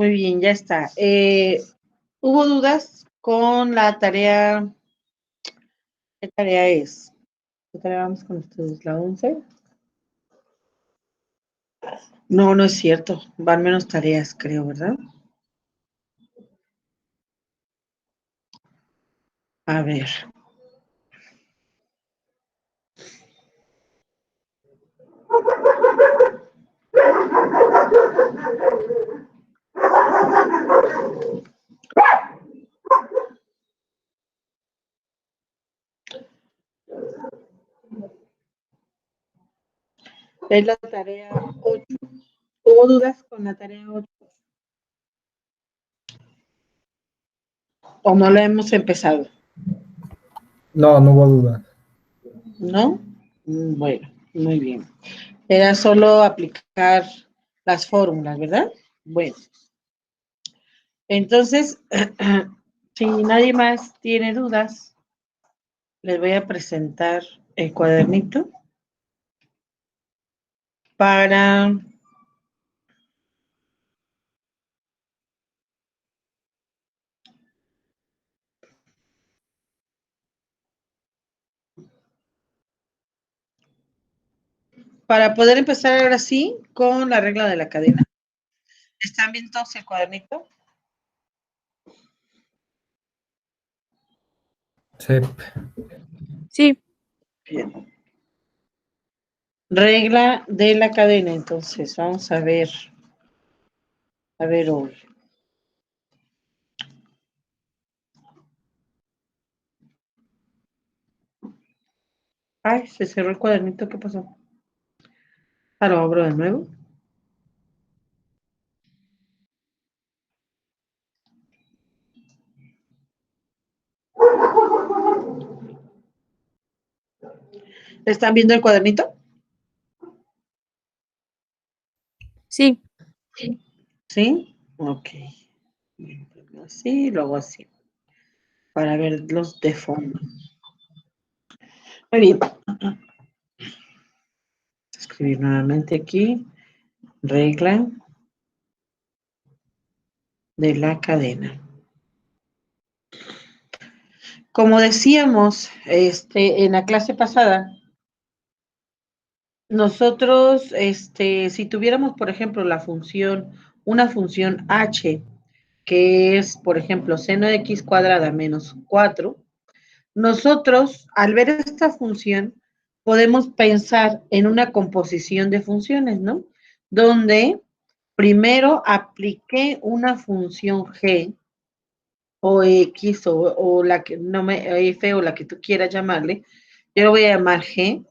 Muy bien, ya está. ¿Hubo dudas con la tarea? ¿Qué tarea es? ¿Qué tarea vamos con ustedes? ¿La 11? No, no es cierto. Van menos tareas, creo, ¿verdad? A ver. Es la tarea 8. ¿Hubo dudas con la tarea 8? ¿O no la hemos empezado? No, no hubo duda. ¿No? Bueno, muy bien. Era solo aplicar las fórmulas, ¿verdad? Bueno. Entonces, si nadie más tiene dudas, les voy a presentar el cuadernito para poder empezar ahora sí con la regla de la cadena. ¿Están viendo todos el cuadernito? Sí. Sí. Bien. Regla de la cadena, entonces, vamos a ver hoy. Ay, se cerró el cuadernito, ¿qué pasó? Lo abro de nuevo. ¿Están viendo el cuadernito? Sí. ¿Sí? Ok. Así, luego así. Para verlos de fondo. Muy bien. Escribir nuevamente aquí. Regla de la cadena. Como decíamos en la clase pasada, nosotros, si tuviéramos, por ejemplo, una función h, que es, por ejemplo, seno de x cuadrada menos 4, nosotros, al ver esta función, podemos pensar en una composición de funciones, ¿no? Donde primero apliqué una función g o x o la que no me f o la que tú quieras llamarle, yo lo voy a llamar g,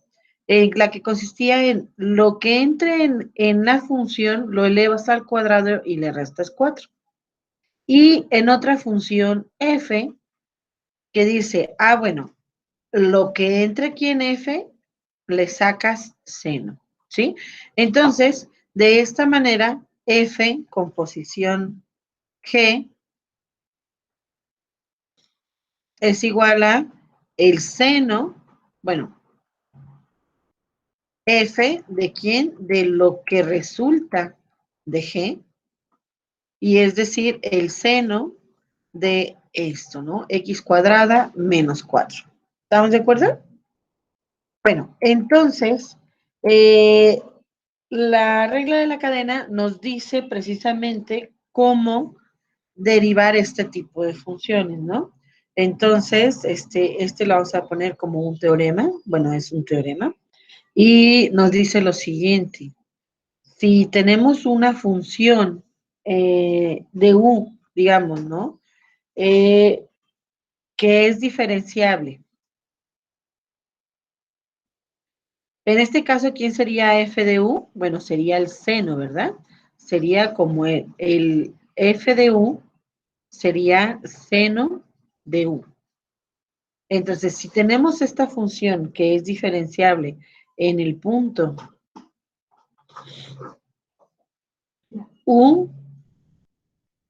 la que consistía en lo que entre en la función lo elevas al cuadrado y le restas 4. Y en otra función f que dice, bueno, lo que entre aquí en f le sacas seno, ¿sí? Entonces, de esta manera, f con posición g es igual a el seno, bueno, f de quién, de lo que resulta de g, y es decir, el seno de esto, ¿no? X cuadrada menos 4. ¿Estamos de acuerdo? Bueno, entonces, la regla de la cadena nos dice precisamente cómo derivar este tipo de funciones, ¿no? Entonces, lo vamos a poner como un teorema, bueno, es un teorema, y nos dice lo siguiente: si tenemos una función de u, digamos, ¿no? Que es diferenciable. En este caso, ¿quién sería f de u? Bueno, sería el seno, ¿verdad? Sería como el f de u, sería seno de u. Entonces, si tenemos esta función que es diferenciable en el punto u,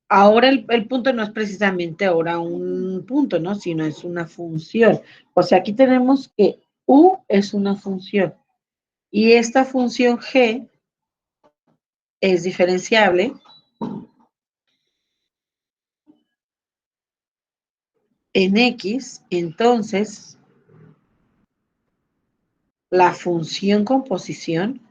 ahora el punto no es precisamente ahora un punto, ¿no? Sino es una función. O sea, aquí tenemos que u es una función. Y esta función g es diferenciable en X, entonces la función composición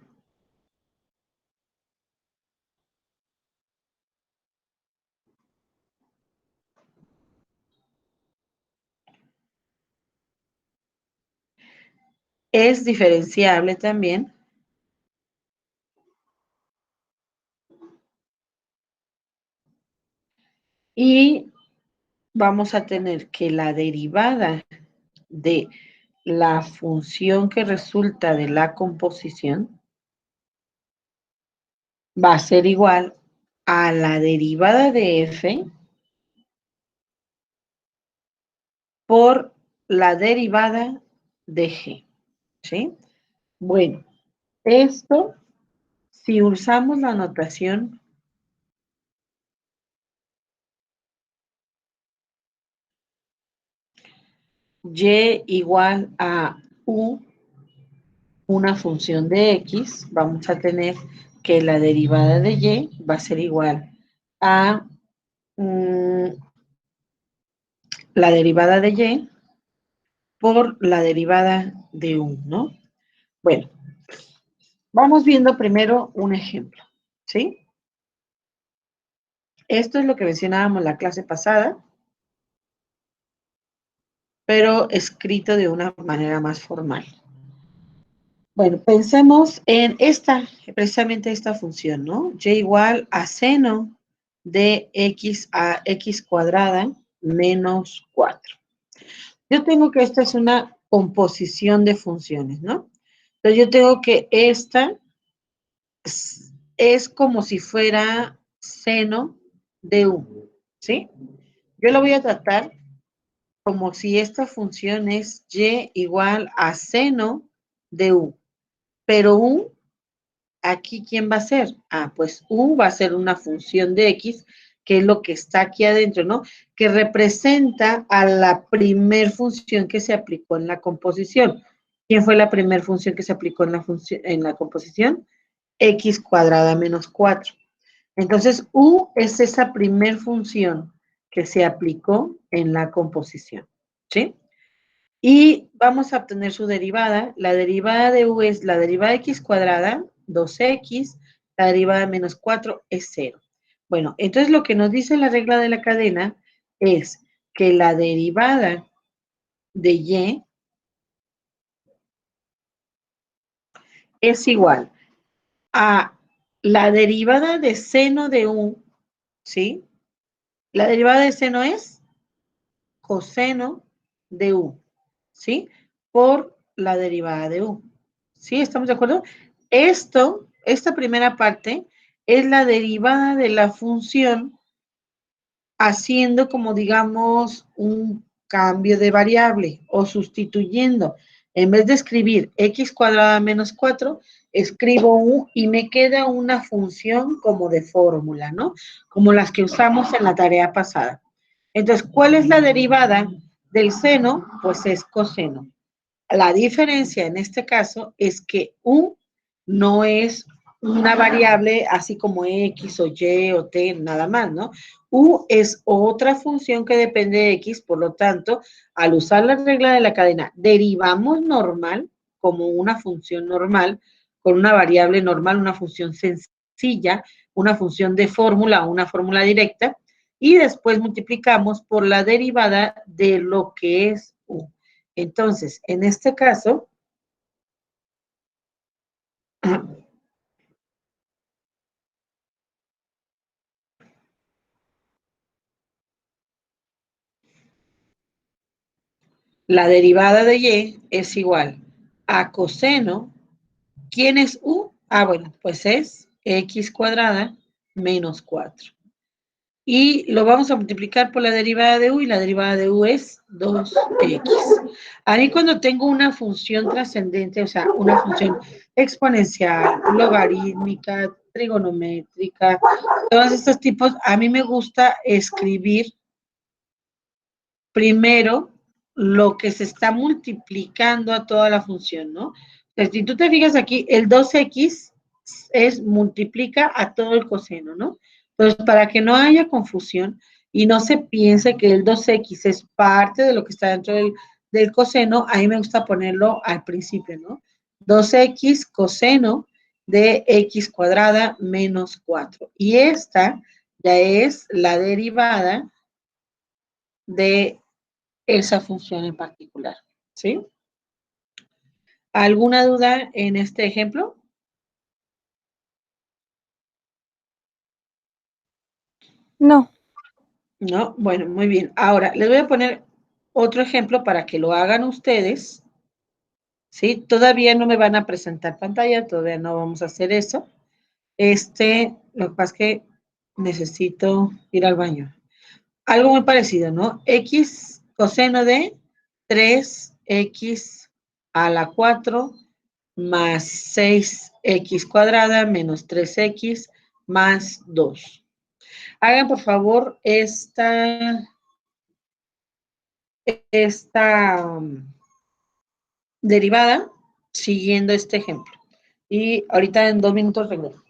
es diferenciable también y vamos a tener que la derivada de la función que resulta de la composición va a ser igual a la derivada de f por la derivada de g, ¿sí? Bueno, esto, si usamos la notación y igual a u, una función de x, vamos a tener que la derivada de y va a ser igual a la derivada de y por la derivada de u, ¿no? Bueno, vamos viendo primero un ejemplo, ¿sí? Esto es lo que mencionábamos la clase pasada, pero escrito de una manera más formal. Bueno, pensemos en precisamente esta función, ¿no? Y igual a seno de x a x cuadrada menos 4. Yo tengo que esta es una composición de funciones, ¿no? Entonces yo tengo que esta es como si fuera seno de u, ¿sí? Yo lo voy a tratar como si esta función es y igual a seno de u, pero u, aquí, ¿quién va a ser? Ah, pues u va a ser una función de x, que es lo que está aquí adentro, ¿no? Que representa a la primer función que se aplicó en la composición. ¿Quién fue la primera función que se aplicó en la composición? X cuadrada menos 4. Entonces, u es esa primer función que se aplicó en la composición, ¿sí? Y vamos a obtener su derivada. La derivada de u es la derivada de x cuadrada, 2x, la derivada de menos 4 es 0. Bueno, entonces lo que nos dice la regla de la cadena es que la derivada de y es igual a la derivada de seno de u, ¿sí? La derivada de seno es coseno de u, ¿sí? Por la derivada de u. ¿Sí? ¿Estamos de acuerdo? Esta primera parte es la derivada de la función haciendo como digamos un cambio de variable o sustituyendo. En vez de escribir x cuadrada menos 4, escribo u y me queda una función como de fórmula, ¿no? Como las que usamos en la tarea pasada. Entonces, ¿cuál es la derivada del seno? Pues es coseno. La diferencia en este caso es que u no es una variable así como x o y o t, nada más, ¿no? U es otra función que depende de x, por lo tanto, al usar la regla de la cadena, derivamos normal como una función normal, con una variable normal, una función sencilla, una función de fórmula o una fórmula directa, y después multiplicamos por la derivada de lo que es u. Entonces, en este caso, la derivada de y es igual a coseno. ¿Quién es u? Ah, bueno, pues es x cuadrada menos 4. Y lo vamos a multiplicar por la derivada de u, y la derivada de u es 2x. A mí cuando tengo una función trascendente, o sea, una función exponencial, logarítmica, trigonométrica, todos estos tipos, a mí me gusta escribir primero lo que se está multiplicando a toda la función, ¿no? Entonces, si tú te fijas aquí, el 2x multiplica a todo el coseno, ¿no? Entonces, para que no haya confusión, y no se piense que el 2x es parte de lo que está dentro del coseno, a mí me gusta ponerlo al principio, ¿no? 2x coseno de x cuadrada menos 4. Y esta ya es la derivada de esa función en particular, ¿sí? ¿Alguna duda en este ejemplo? No. No, bueno, muy bien. Ahora, les voy a poner otro ejemplo para que lo hagan ustedes, ¿sí? Todavía no me van a presentar pantalla, todavía no vamos a hacer eso. Lo que pasa es que necesito ir al baño. Algo muy parecido, ¿no? X coseno de 3x a la 4 más 6x cuadrada menos 3x más 2. Hagan, por favor, esta derivada siguiendo este ejemplo. Y ahorita en 2 minutos regreso.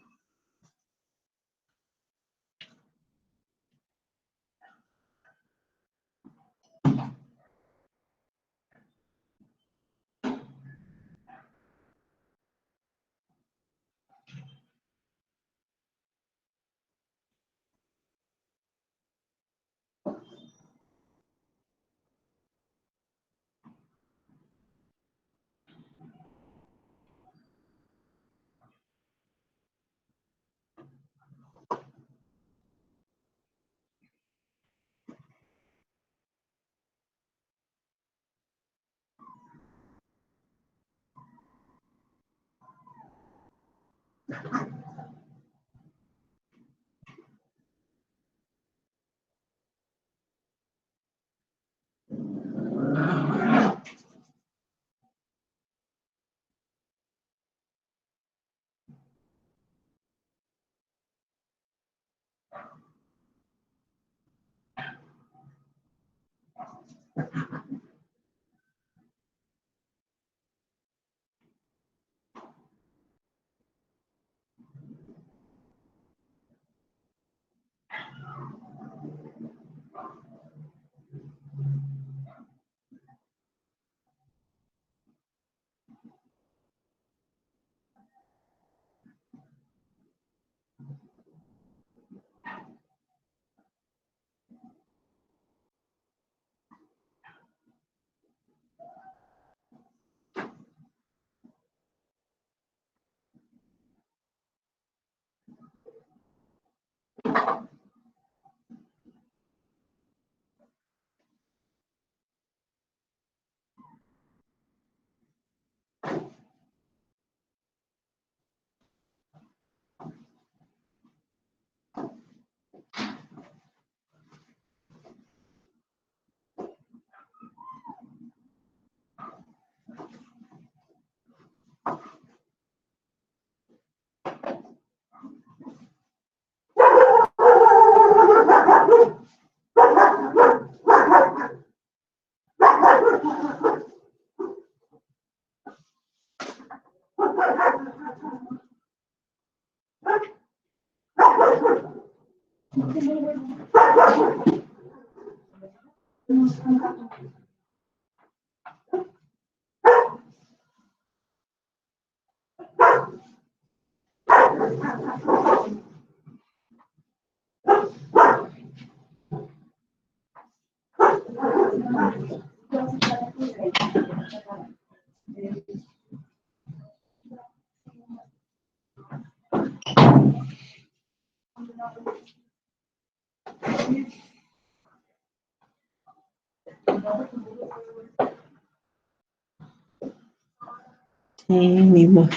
Sí, mismo.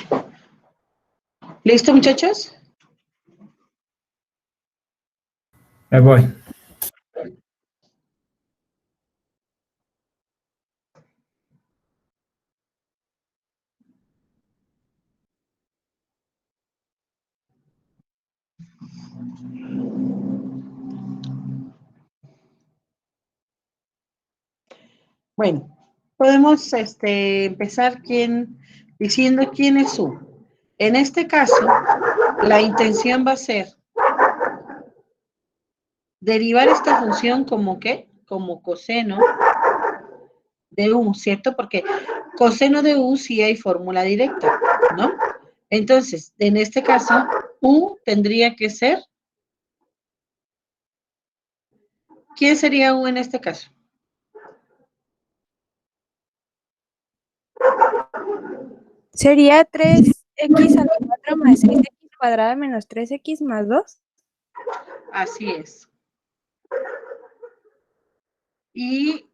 ¿Listo, muchachos? Me voy. Bueno, podemos empezar diciendo quién es U. En este caso, la intención va a ser derivar esta función como ¿qué? Como coseno de u, ¿cierto? Porque coseno de u sí hay fórmula directa, ¿no? Entonces, en este caso, u tendría que ser, ¿quién sería u en este caso? Sería 3x a la 4 más 6x cuadrada menos 3x más 2. Así es. Y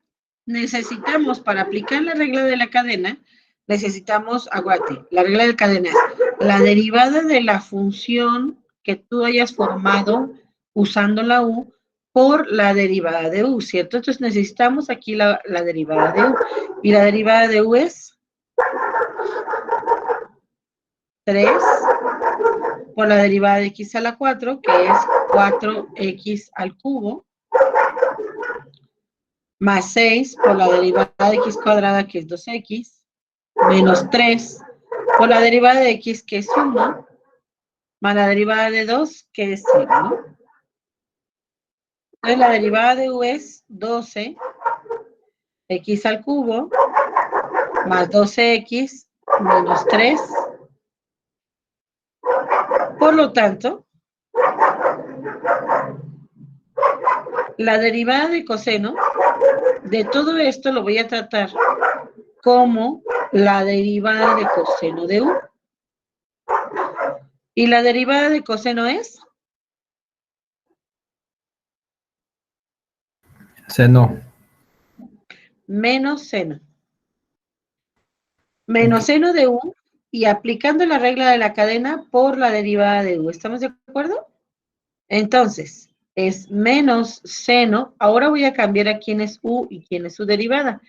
necesitamos, para aplicar la regla de la cadena, necesitamos, aguante, la regla de la cadena es la derivada de la función que tú hayas formado usando la u por la derivada de u, ¿cierto? Entonces necesitamos aquí la derivada de u. Y la derivada de u es 3 por la derivada de x a la 4, que es 4x al cubo, más 6 por la derivada de x cuadrada, que es 2x, menos 3 por la derivada de x, que es 1, más la derivada de 2, que es 0, ¿no? Entonces, la derivada de u es 12 x al cubo, más 12x, menos 3. Por lo tanto, la derivada de coseno de todo esto lo voy a tratar como la derivada de coseno de u. ¿Y la derivada de coseno es? Seno. Menos seno. Ok. Menos seno de u y aplicando la regla de la cadena por la derivada de u. ¿Estamos de acuerdo? Entonces, es menos seno. Ahora voy a cambiar a quién es u y quién es su derivada.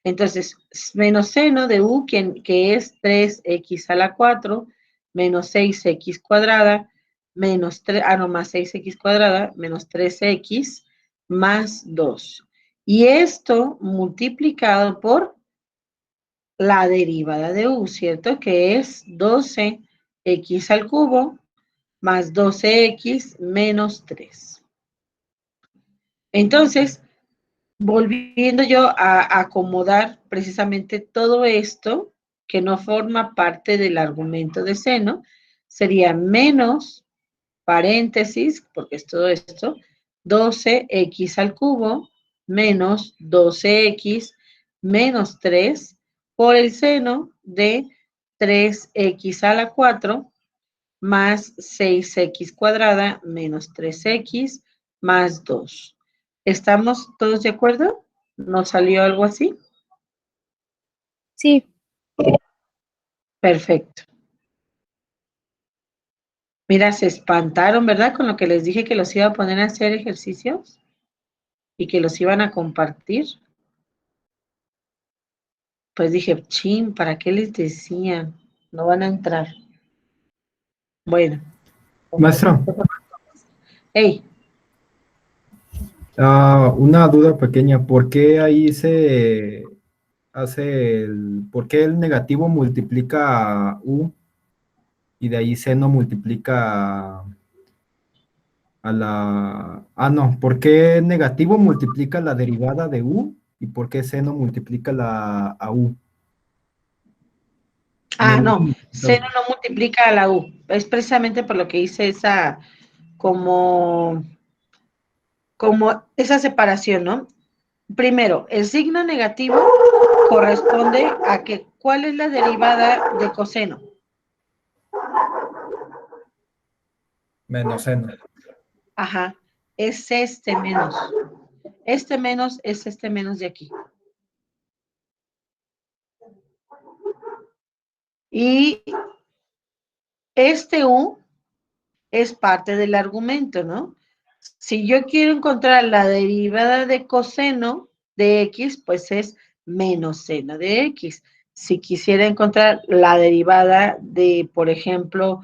Entonces, menos seno de u, que es 3x a la 4, menos 6x cuadrada, menos 3, no, más 6x cuadrada, menos 3x, más 2. Y esto multiplicado por la derivada de u, ¿cierto? Que es 12x al cubo, más 12x menos 3. Entonces, volviendo yo a acomodar precisamente todo esto que no forma parte del argumento de seno, sería menos paréntesis, porque es todo esto, 12x al cubo menos 12x menos 3 por el seno de 3x a la 4 más 6x cuadrada menos 3x más 2. ¿Estamos todos de acuerdo? ¿Nos salió algo así? Sí. Perfecto. Mira, se espantaron, ¿verdad? Con lo que les dije que los iba a poner a hacer ejercicios y que los iban a compartir. Pues dije, chin, ¿para qué les decía? No van a entrar. Bueno. Maestro, Hey, una duda pequeña. ¿Por qué ahí se hace por qué el negativo multiplica a u y de ahí seno multiplica a la... Ah, no, ¿por qué negativo multiplica la derivada de u y por qué seno multiplica a u? No no, seno entiendo. no multiplica a la U. Es precisamente por lo que hice esa, como esa separación, ¿no? Primero, el signo negativo corresponde a que, ¿cuál es la derivada de coseno? Menos seno. Ajá, es este menos. Este menos es este menos de aquí. Y este U es parte del argumento, ¿no? Si yo quiero encontrar la derivada de coseno de X, pues es menos seno de X. Si quisiera encontrar la derivada de, por ejemplo,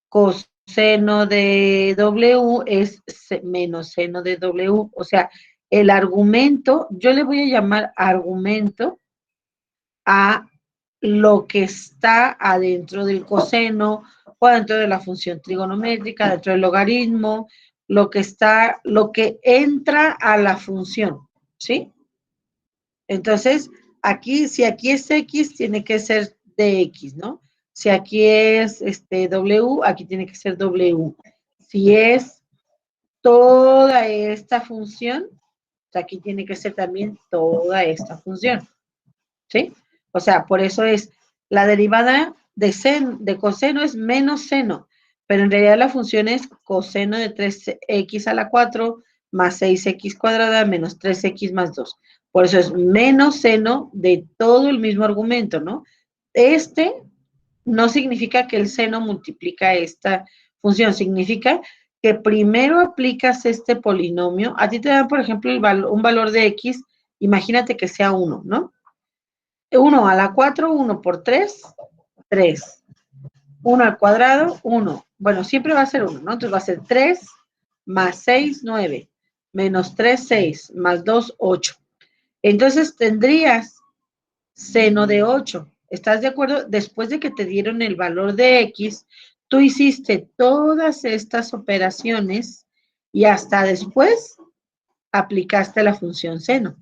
coseno de W, es menos seno de W. O sea, el argumento, yo le voy a llamar argumento a lo que está adentro del coseno o dentro de la función trigonométrica, dentro del logaritmo lo que entra a la función, ¿sí? Entonces, aquí, si aquí es X, tiene que ser dx, ¿no? Si aquí es W, aquí tiene que ser W. Si es toda esta función, aquí tiene que ser también toda esta función, ¿sí? O sea, por eso es la derivada de coseno es menos seno, pero en realidad la función es coseno de 3x a la 4 más 6x cuadrada menos 3x más 2. Por eso es menos seno de todo el mismo argumento, ¿no? Este no significa que el seno multiplica esta función, significa que primero aplicas este polinomio. A ti te dan, por ejemplo, un valor de x, imagínate que sea 1, ¿no? 1 a la 4, 1 por 3, 3. 1 al cuadrado, 1. Bueno, siempre va a ser 1, ¿no? Entonces va a ser 3 más 6, 9. Menos 3, 6. Más 2, 8. Entonces tendrías seno de 8. ¿Estás de acuerdo? Después de que te dieron el valor de x, tú hiciste todas estas operaciones y hasta después aplicaste la función seno.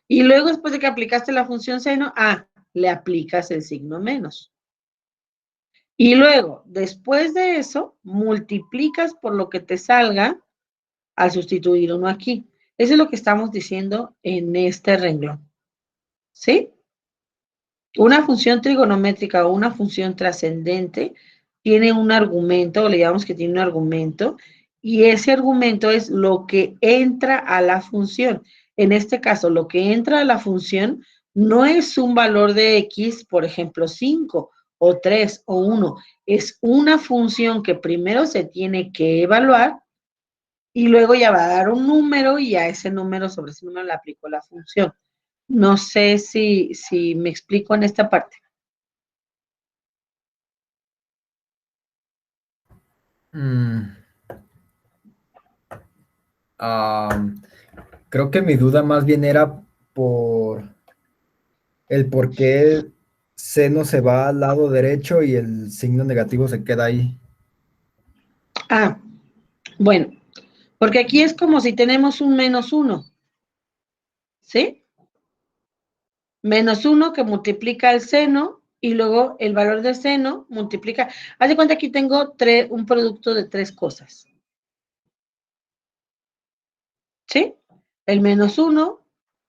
Y luego, después de que aplicaste la función seno, le aplicas el signo menos. Y luego, después de eso, multiplicas por lo que te salga al sustituir uno aquí. Eso es lo que estamos diciendo en este renglón. ¿Sí? Una función trigonométrica o una función trascendente tiene un argumento, o le llamamos que tiene un argumento, y ese argumento es lo que entra a la función. En este caso, lo que entra a la función no es un valor de x, por ejemplo, 5 o 3 o 1, es una función que primero se tiene que evaluar y luego ya va a dar un número y a ese número, sobre ese número le aplico la función. No sé si me explico en esta parte. Creo que mi duda más bien era por el por qué seno se va al lado derecho y el signo negativo se queda ahí. Bueno, porque aquí es como si tenemos un menos 1, ¿sí? Menos 1 que multiplica el seno y luego el valor de seno multiplica. Haz de cuenta que aquí tengo un producto de 3 cosas, ¿sí? El menos 1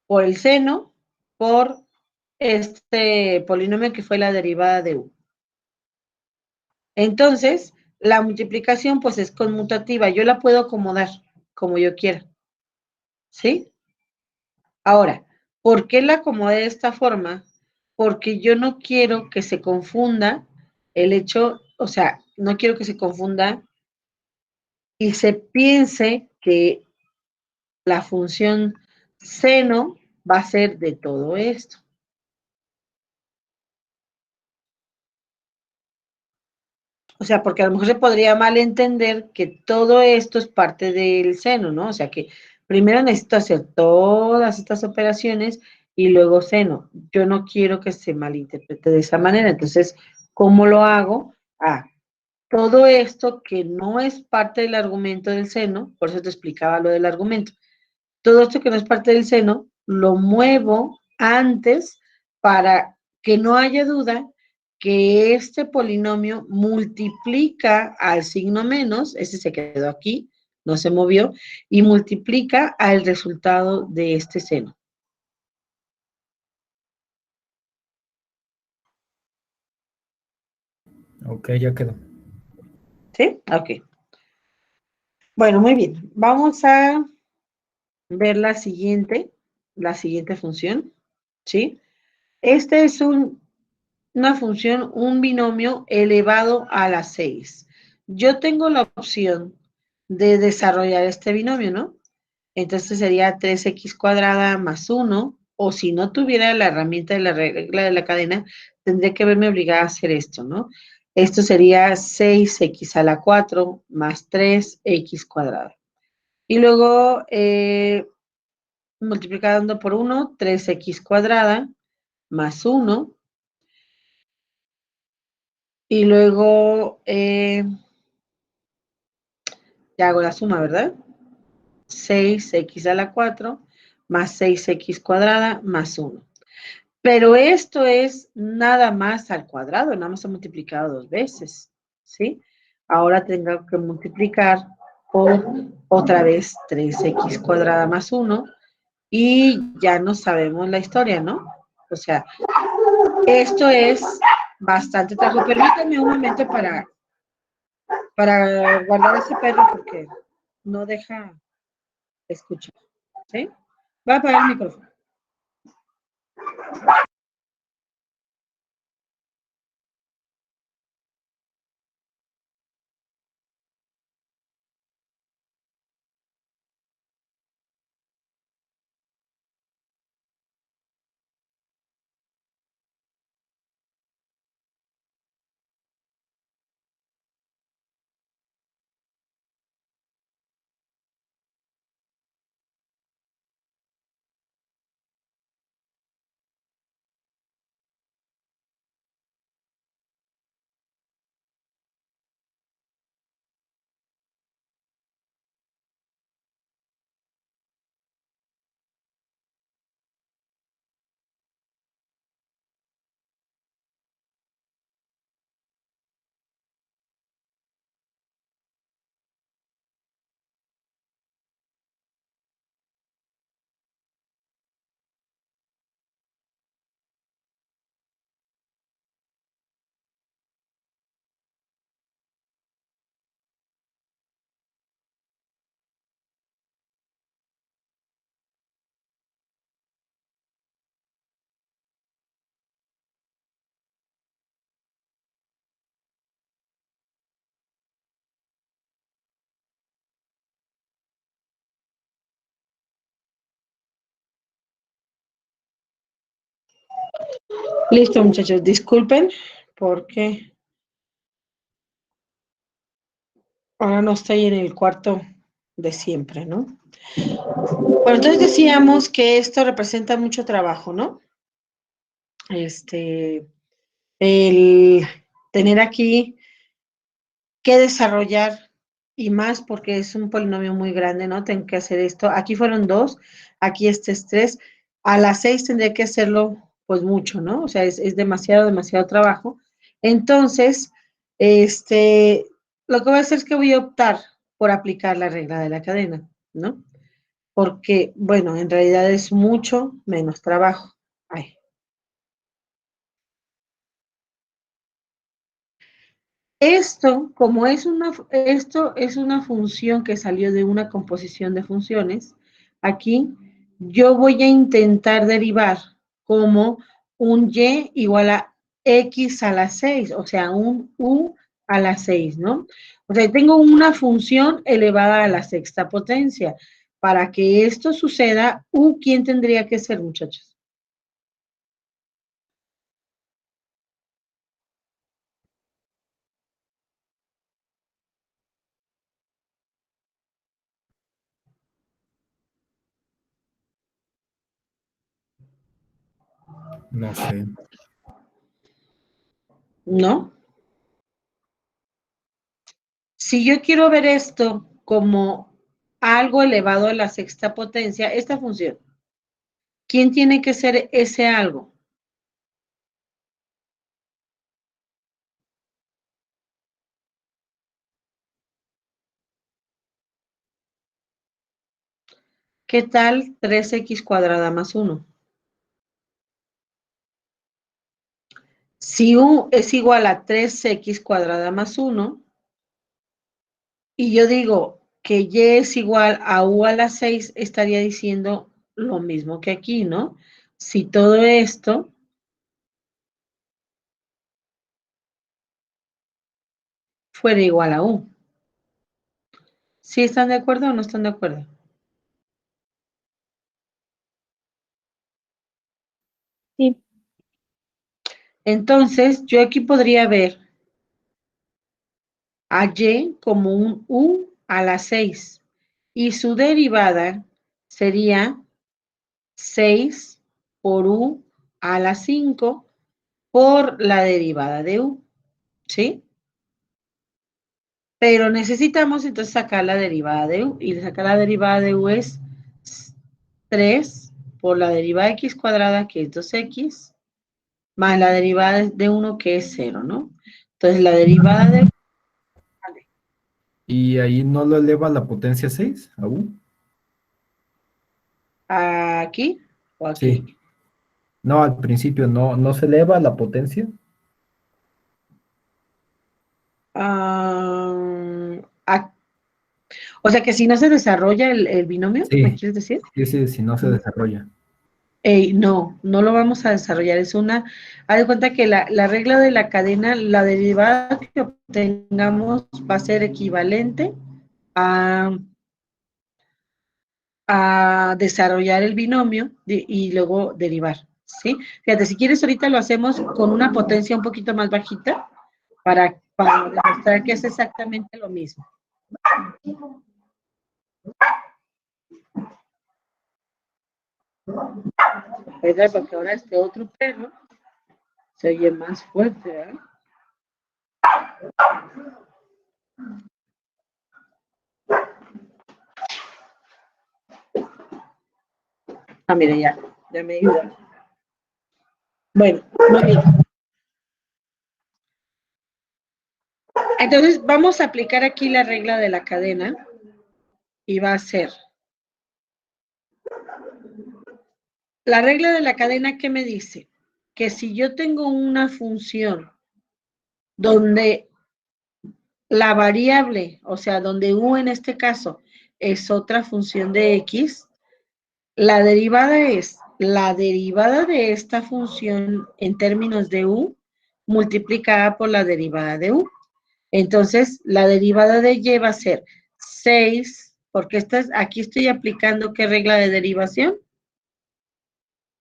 por el seno por este polinomio que fue la derivada de u. Entonces, la multiplicación pues es conmutativa. Yo la puedo acomodar como yo quiera, ¿sí? Ahora, ¿por qué la acomodé de esta forma? Porque yo no quiero que se confunda el hecho, o sea, no quiero que se confunda y se piense que la función seno va a ser de todo esto. O sea, porque a lo mejor se podría malentender que todo esto es parte del seno, ¿no? O sea, que primero necesito hacer todas estas operaciones y luego seno. Yo no quiero que se malinterprete de esa manera. Entonces, ¿cómo lo hago? Todo esto que no es parte del argumento del seno, por eso te explicaba lo del argumento, todo esto que no es parte del seno, lo muevo antes para que no haya duda que este polinomio multiplica al signo menos, ese se quedó aquí, no se movió, y multiplica al resultado de este seno. Ok, ya quedó. ¿Sí? Ok. Bueno, muy bien. Vamos a ver la siguiente función, ¿sí? Este es una función, un binomio elevado a la 6. Yo tengo la opción de desarrollar este binomio, ¿no? Entonces sería 3x cuadrada más 1, o si no tuviera la herramienta de la regla de la cadena, tendría que verme obligada a hacer esto, ¿no? Esto sería 6x a la 4 más 3x cuadrada. Y luego, multiplicando por 1, 3x cuadrada más 1. Y luego Ya hago la suma, ¿verdad? 6x a la 4 más 6x cuadrada más 1. Pero esto es nada más al cuadrado, nada más he multiplicado 2 veces, ¿sí? Ahora tengo que multiplicar por otra vez 3x cuadrada más 1 y ya no sabemos la historia, ¿no? O sea, esto es bastante trabajo. Permítanme un momento para guardar ese perro porque no deja escuchar, ¿sí? Voy a apagar el micrófono. Listo, muchachos, disculpen porque ahora no estoy en el cuarto de siempre, ¿no? Bueno, entonces decíamos que esto representa mucho trabajo, ¿no? El tener aquí que desarrollar y más porque es un polinomio muy grande, ¿no? Tengo que hacer esto. Aquí fueron 2, aquí este es 3. A las 6 tendría que hacerlo, pues mucho, ¿no? O sea, es demasiado, demasiado trabajo. Entonces, lo que voy a hacer es que voy a optar por aplicar la regla de la cadena, ¿no? Porque, bueno, en realidad es mucho menos trabajo. Ay. Esto es una función que salió de una composición de funciones, aquí yo voy a intentar derivar como un y igual a x a la 6, o sea, un u a la 6, ¿no? O sea, tengo una función elevada a la sexta potencia. Para que esto suceda, u, ¿quién tendría que ser, muchachos? No sé. ¿No? Si yo quiero ver esto como algo elevado a la sexta potencia, esta función, ¿quién tiene que ser ese algo? ¿Qué tal 3x cuadrada más 1? Si u es igual a 3x cuadrada más 1, y yo digo que y es igual a u a la 6, estaría diciendo lo mismo que aquí, ¿no? Si todo esto fuera igual a u. ¿Sí están de acuerdo o no están de acuerdo? Sí. Entonces, yo aquí podría ver a y como un u a la 6 y su derivada sería 6 por u a la 5 por la derivada de u, ¿sí? Pero necesitamos entonces sacar la derivada de u. Y sacar la derivada de u es 3 por la derivada de x cuadrada, que es 2x, más la derivada de 1, que es 0, ¿no? Entonces la derivada de Y ahí no lo eleva a la potencia 6, a u. aquí o aquí. Sí. No, al principio no se eleva a la potencia. O sea que si no se desarrolla el binomio, ¿me Sí, quieres decir? sí, sí, si no se desarrolla. No, no lo vamos a desarrollar. Haz de cuenta que la regla de la cadena, la derivada que obtengamos va a ser equivalente a, a desarrollar el binomio y luego derivar, ¿sí? Fíjate, si quieres ahorita lo hacemos con una potencia un poquito más bajita para demostrar que es exactamente lo mismo. ¿Verdad? Porque ahora este otro perro se oye más fuerte, ¿eh? Ah, mira, ya me ayuda. Bueno, muy bien. Entonces, vamos a aplicar aquí la regla de la cadena y va a ser, la regla de la cadena, ¿qué me dice? Que si yo tengo una función donde la variable, o sea, donde u en este caso es otra función de x, la derivada es la derivada de esta función en términos de u multiplicada por la derivada de u. Entonces, la derivada de y va a ser 6, porque aquí estoy aplicando ¿qué regla de derivación?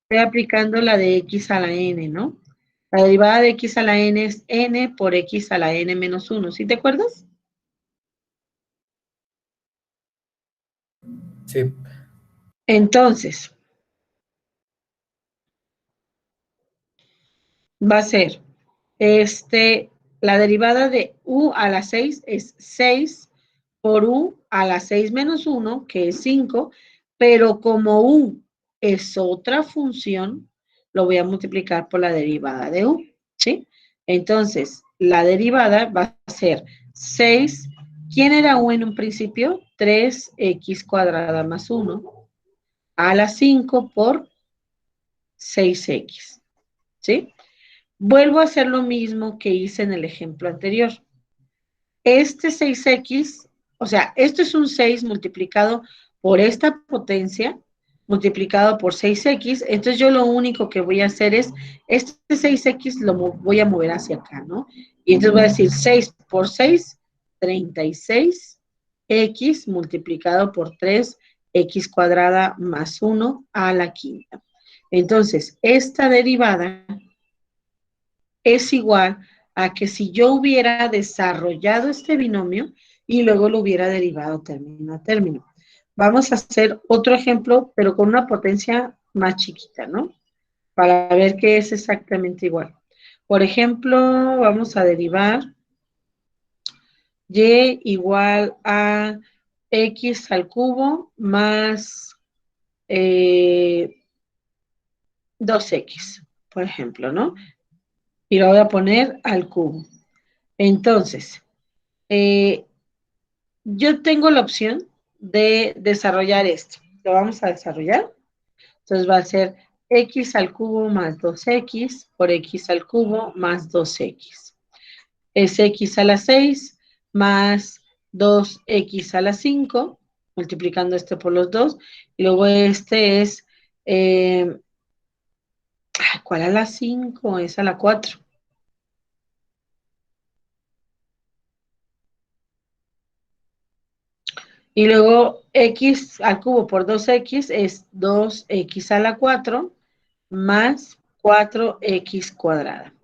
Estoy aplicando la de x a la n, ¿no? La derivada de x a la n es n por x a la n menos 1, ¿sí te acuerdas? Sí. Entonces, va a ser, la derivada de u a la 6 es 6 por u a la 6 menos 1, que es 5, pero como u es otra función, lo voy a multiplicar por la derivada de u, ¿sí? Entonces, la derivada va a ser 6, ¿quién era u en un principio? 3x cuadrada más 1 a la 5 por 6x, ¿sí? Vuelvo a hacer lo mismo que hice en el ejemplo anterior. Este 6x, o sea, esto es un 6 multiplicado por esta potencia, multiplicado por 6x, entonces yo lo único que voy a hacer es, este 6x lo voy a mover hacia acá, ¿no? Y entonces voy a decir 6 por 6, 36x multiplicado por 3x cuadrada más 1 a la quinta. Entonces, esta derivada es igual a que si yo hubiera desarrollado este binomio y luego lo hubiera derivado término a término. Vamos a hacer otro ejemplo, pero con una potencia más chiquita, ¿no? Para ver que es exactamente igual. Por ejemplo, vamos a derivar y igual a x al cubo más 2x, por ejemplo, ¿no? Y lo voy a poner al cubo. Entonces, yo tengo la opción de desarrollar esto. Lo vamos a desarrollar. Entonces va a ser x al cubo más 2x por x al cubo más 2x. Es x a la 6 más 2x a la 5, multiplicando este por los dos. Y luego este es, ¿cuál a la 5? Es a la 4. Y luego x al cubo por 2x es 2x a la 4 más 4x cuadrada.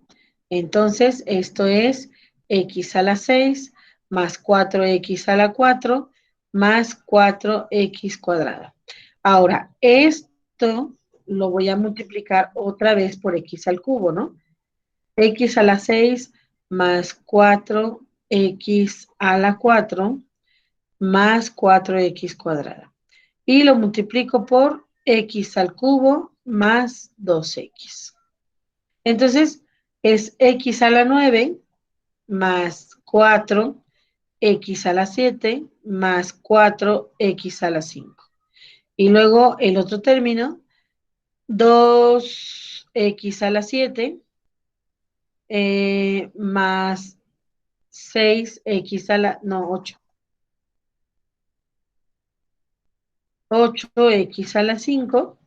Entonces, esto es x a la 6 más 4x a la 4 más 4x cuadrada. Ahora, esto lo voy a multiplicar otra vez por x al cubo, ¿no? X a la 6 más 4 x a la 4 más 4x cuadrada. Y lo multiplico por x al cubo más 2x. Entonces, es x a la 9 más 4x a la 7 más 4x a la 5. Y luego el otro término, 2x a la 7 más 6x a la, no, 8x a la 5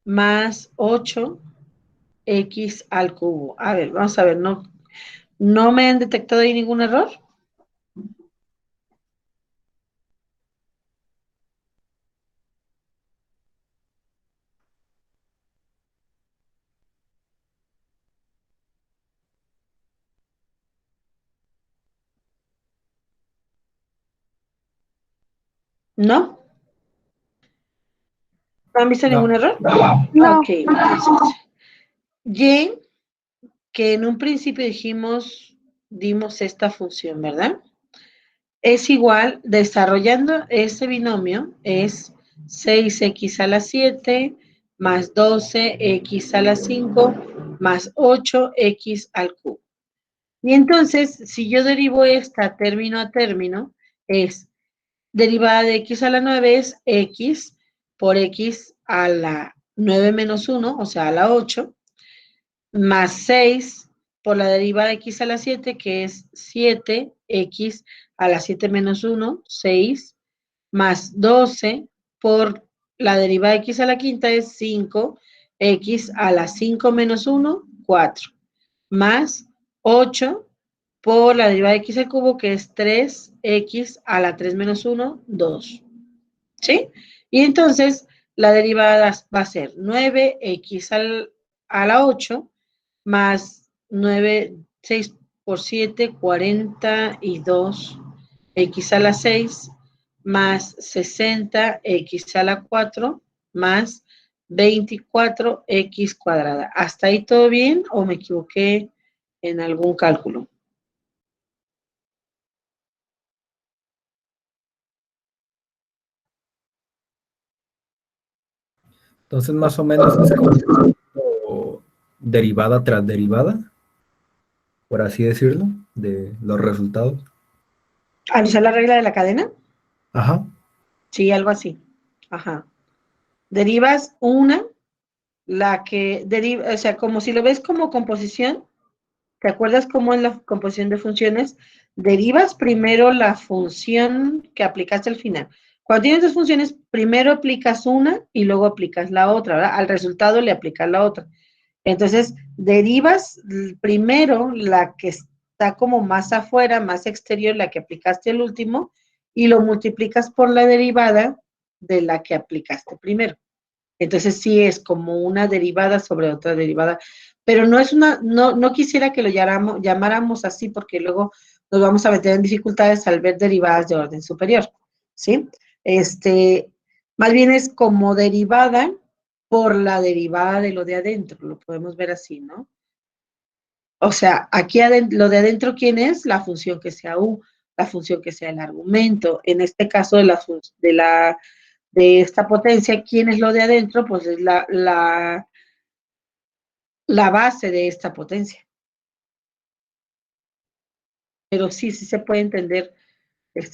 más 8x al cubo. A ver, vamos a ver, no me han detectado ahí ningún error. ¿No? ¿No han visto ningún No. error? No. Ok, entonces, y que en un principio dimos esta función, ¿verdad? Es igual, desarrollando ese binomio, es 6x a la 7 más 12x a la 5 más 8x al cubo. Y entonces, si yo derivo esta término a término, es derivada de x a la 9 es x por x a la 9 menos 1, o sea, a la 8, más 6 por la derivada de x a la 7, que es 7x a la 7 menos 1, 6, más 12 por la derivada de x a la quinta es 5x a la 5 menos 1, 4, más 8 por la derivada de x al cubo, que es 3x a la 3 menos 1, 2. ¿Sí? Y entonces la derivada va a ser 9x a la 8 más 9, 6 por 7, 42 x a la 6 más 60 x a la 4 más 24x cuadrada. ¿Hasta ahí todo bien o me equivoqué en algún cálculo? Entonces, más o menos es como derivada tras derivada, por así decirlo, de los resultados. ¿Al usar la regla de la cadena? Ajá. Sí, algo así. Ajá. Derivas una, la que deriva, o sea, como si lo ves como composición, ¿te acuerdas cómo en la composición de funciones derivas primero la función que aplicaste al final? Cuando tienes dos funciones, primero aplicas una y luego aplicas la otra, ¿verdad? Al resultado le aplicas la otra. Entonces, derivas primero la que está como más afuera, más exterior, la que aplicaste el último, y lo multiplicas por la derivada de la que aplicaste primero. Entonces sí es como una derivada sobre otra derivada, pero no es no quisiera que lo llamáramos así porque luego nos vamos a meter en dificultades al ver derivadas de orden superior, ¿sí? Más bien es como derivada por la derivada de lo de adentro, lo podemos ver así, ¿no? O sea, aquí lo de adentro, ¿quién es? La función que sea U, la función que sea el argumento. En este caso de esta potencia, ¿quién es lo de adentro? Pues es la base de esta potencia. Pero sí se puede entender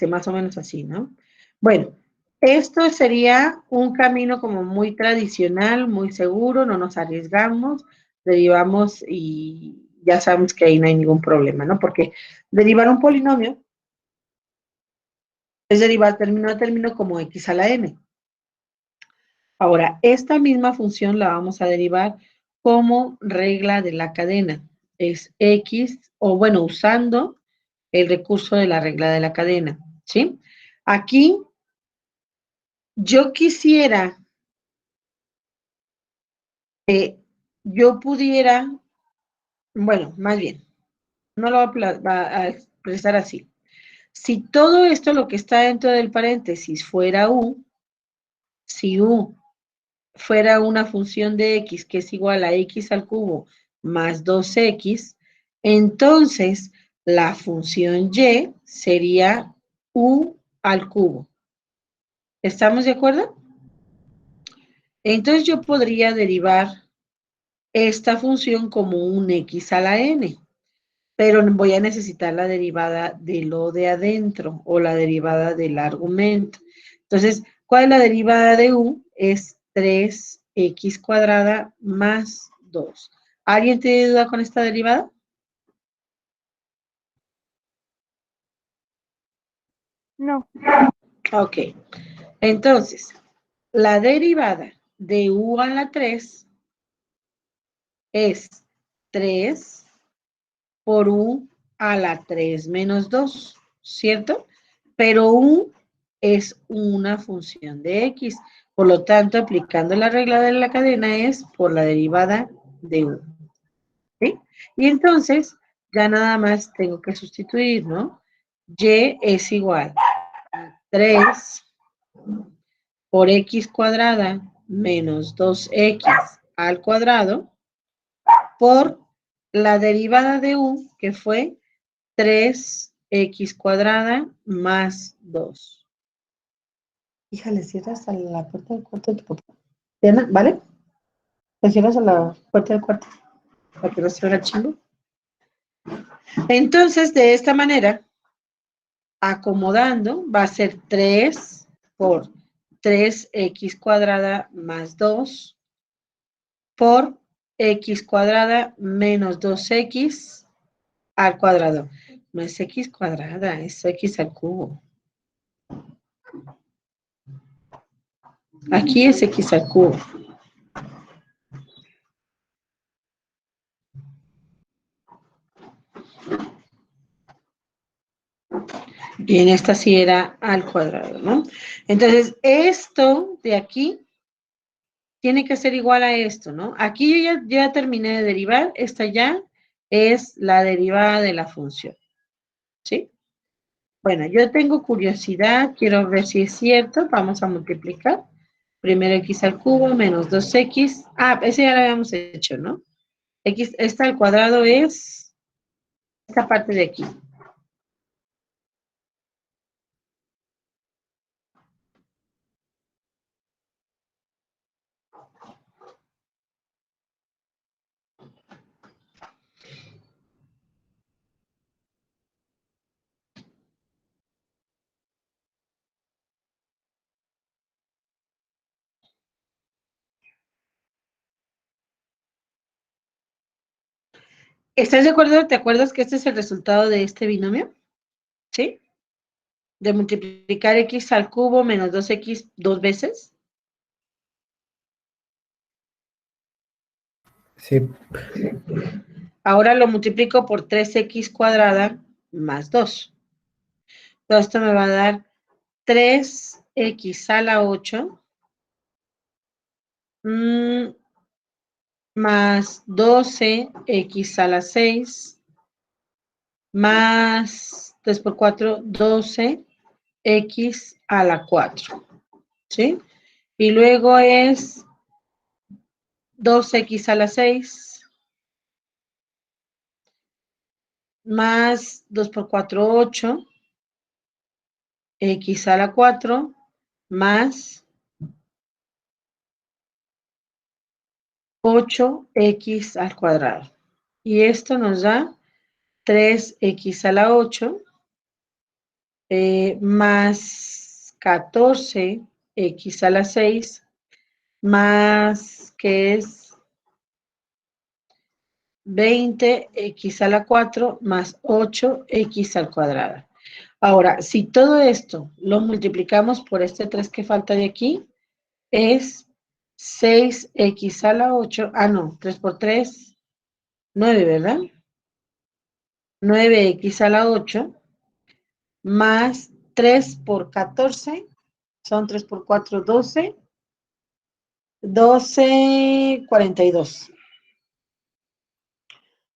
más o menos así, ¿no? Bueno, esto sería un camino como muy tradicional, muy seguro, no nos arriesgamos, derivamos y ya sabemos que ahí no hay ningún problema, ¿no? Porque derivar un polinomio es derivar término a término como x a la n. Ahora, esta misma función la vamos a derivar como regla de la cadena. Es x, o bueno, usando el recurso de la regla de la cadena, ¿sí? Aquí, yo quisiera que yo pudiera, bueno, más bien, no lo voy a expresar así. Si todo esto, lo que está dentro del paréntesis, fuera u, si u fuera una función de x que es igual a x al cubo más 2x, entonces la función y sería u al cubo. ¿Estamos de acuerdo? Entonces yo podría derivar esta función como un x a la n, pero voy a necesitar la derivada de lo de adentro o la derivada del argumento. Entonces, ¿cuál es la derivada de u? Es 3x cuadrada más 2. ¿Alguien tiene duda con esta derivada? No. Ok. Entonces, la derivada de u a la 3 es 3 por u a la 3 menos 2, ¿cierto? Pero u es una función de x. Por lo tanto, aplicando la regla de la cadena es por la derivada de u. ¿Sí? Y entonces, ya nada más tengo que sustituir, ¿no? Y es igual a 3 por x cuadrada menos 2x al cuadrado por la derivada de u, que fue 3x cuadrada más 2. Híjale, cierras a la puerta del cuarto de tu papá. Diana, ¿vale? ¿Te cierras a la puerta del cuarto para que no se vea chingo? Entonces, de esta manera, acomodando, va a ser 3 por 3x cuadrada más 2 por x cuadrada menos 2x al cuadrado. No es x cuadrada, es x al cubo. Aquí es x al cubo. Y en esta sí era al cuadrado, ¿no? Entonces, esto de aquí tiene que ser igual a esto, ¿no? Aquí yo ya terminé de derivar, esta ya es la derivada de la función, ¿sí? Bueno, yo tengo curiosidad, quiero ver si es cierto, vamos a multiplicar. Primero x al cubo menos 2x. Ah, ese ya lo habíamos hecho, ¿no? X, esta al cuadrado es esta parte de aquí. ¿Estás de acuerdo? ¿Te acuerdas que este es el resultado de este binomio? ¿Sí? De multiplicar x al cubo menos 2x dos veces. Sí, Ahora lo multiplico por 3x cuadrada más 2. Entonces esto me va a dar 3x a la 8 más 12x a la 6 más 3 por 4, 12x a la 4. ¿Sí? Y luego es 2x a la 6 más 2 por 4, 8, x a la 4 más 8x al cuadrado. Y esto nos da 3x a la 8 más 14x a la 6 más que es 20x a la 4 más 8x al cuadrado. Ahora, si todo esto lo multiplicamos por este 3 que falta de aquí, es 6x a la 8, no, 3 por 3, 9, ¿verdad? 9x a la 8 más 3 por 14, son 3 por 4, 12, 12, 42.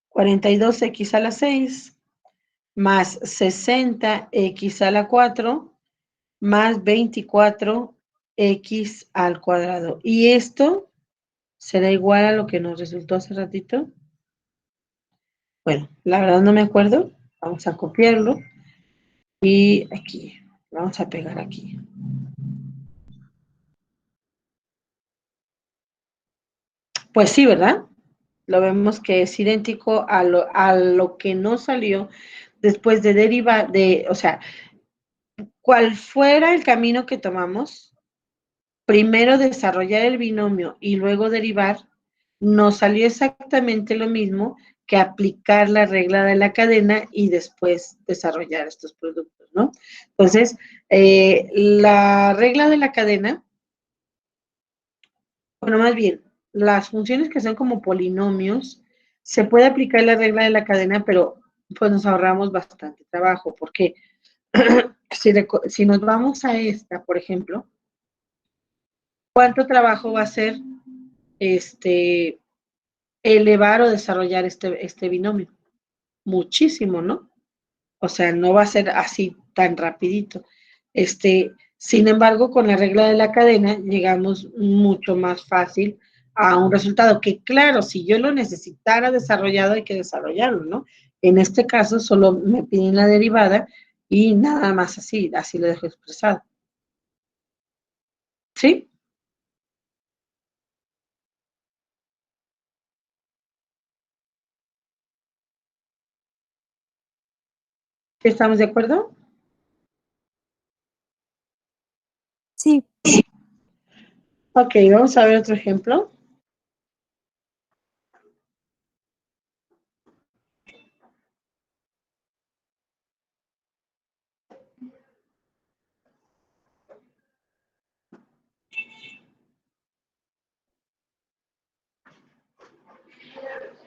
42x a la 6 más 60x a la 4 más 24x al cuadrado. Y esto será igual a lo que nos resultó hace ratito. Bueno, la verdad no me acuerdo. Vamos a copiarlo y aquí, vamos a pegar aquí. Pues sí, ¿verdad? Lo vemos que es idéntico a lo que no salió después de derivar, o sea, cual fuera el camino que tomamos, primero desarrollar el binomio y luego derivar, nos salió exactamente lo mismo que aplicar la regla de la cadena y después desarrollar estos productos, ¿no? Entonces, la regla de la cadena, bueno, más bien, las funciones que son como polinomios, se puede aplicar la regla de la cadena, pero pues nos ahorramos bastante trabajo, porque si nos vamos a esta, por ejemplo, ¿cuánto trabajo va a ser elevar o desarrollar este binomio? Muchísimo, ¿no? O sea, no va a ser así tan rapidito. Sin embargo, con la regla de la cadena llegamos mucho más fácil a un resultado que, claro, si yo lo necesitara desarrollado, hay que desarrollarlo, ¿no? En este caso, solo me piden la derivada y nada más así lo dejo expresado. ¿Sí? ¿Estamos de acuerdo? Sí. Ok, vamos a ver otro ejemplo.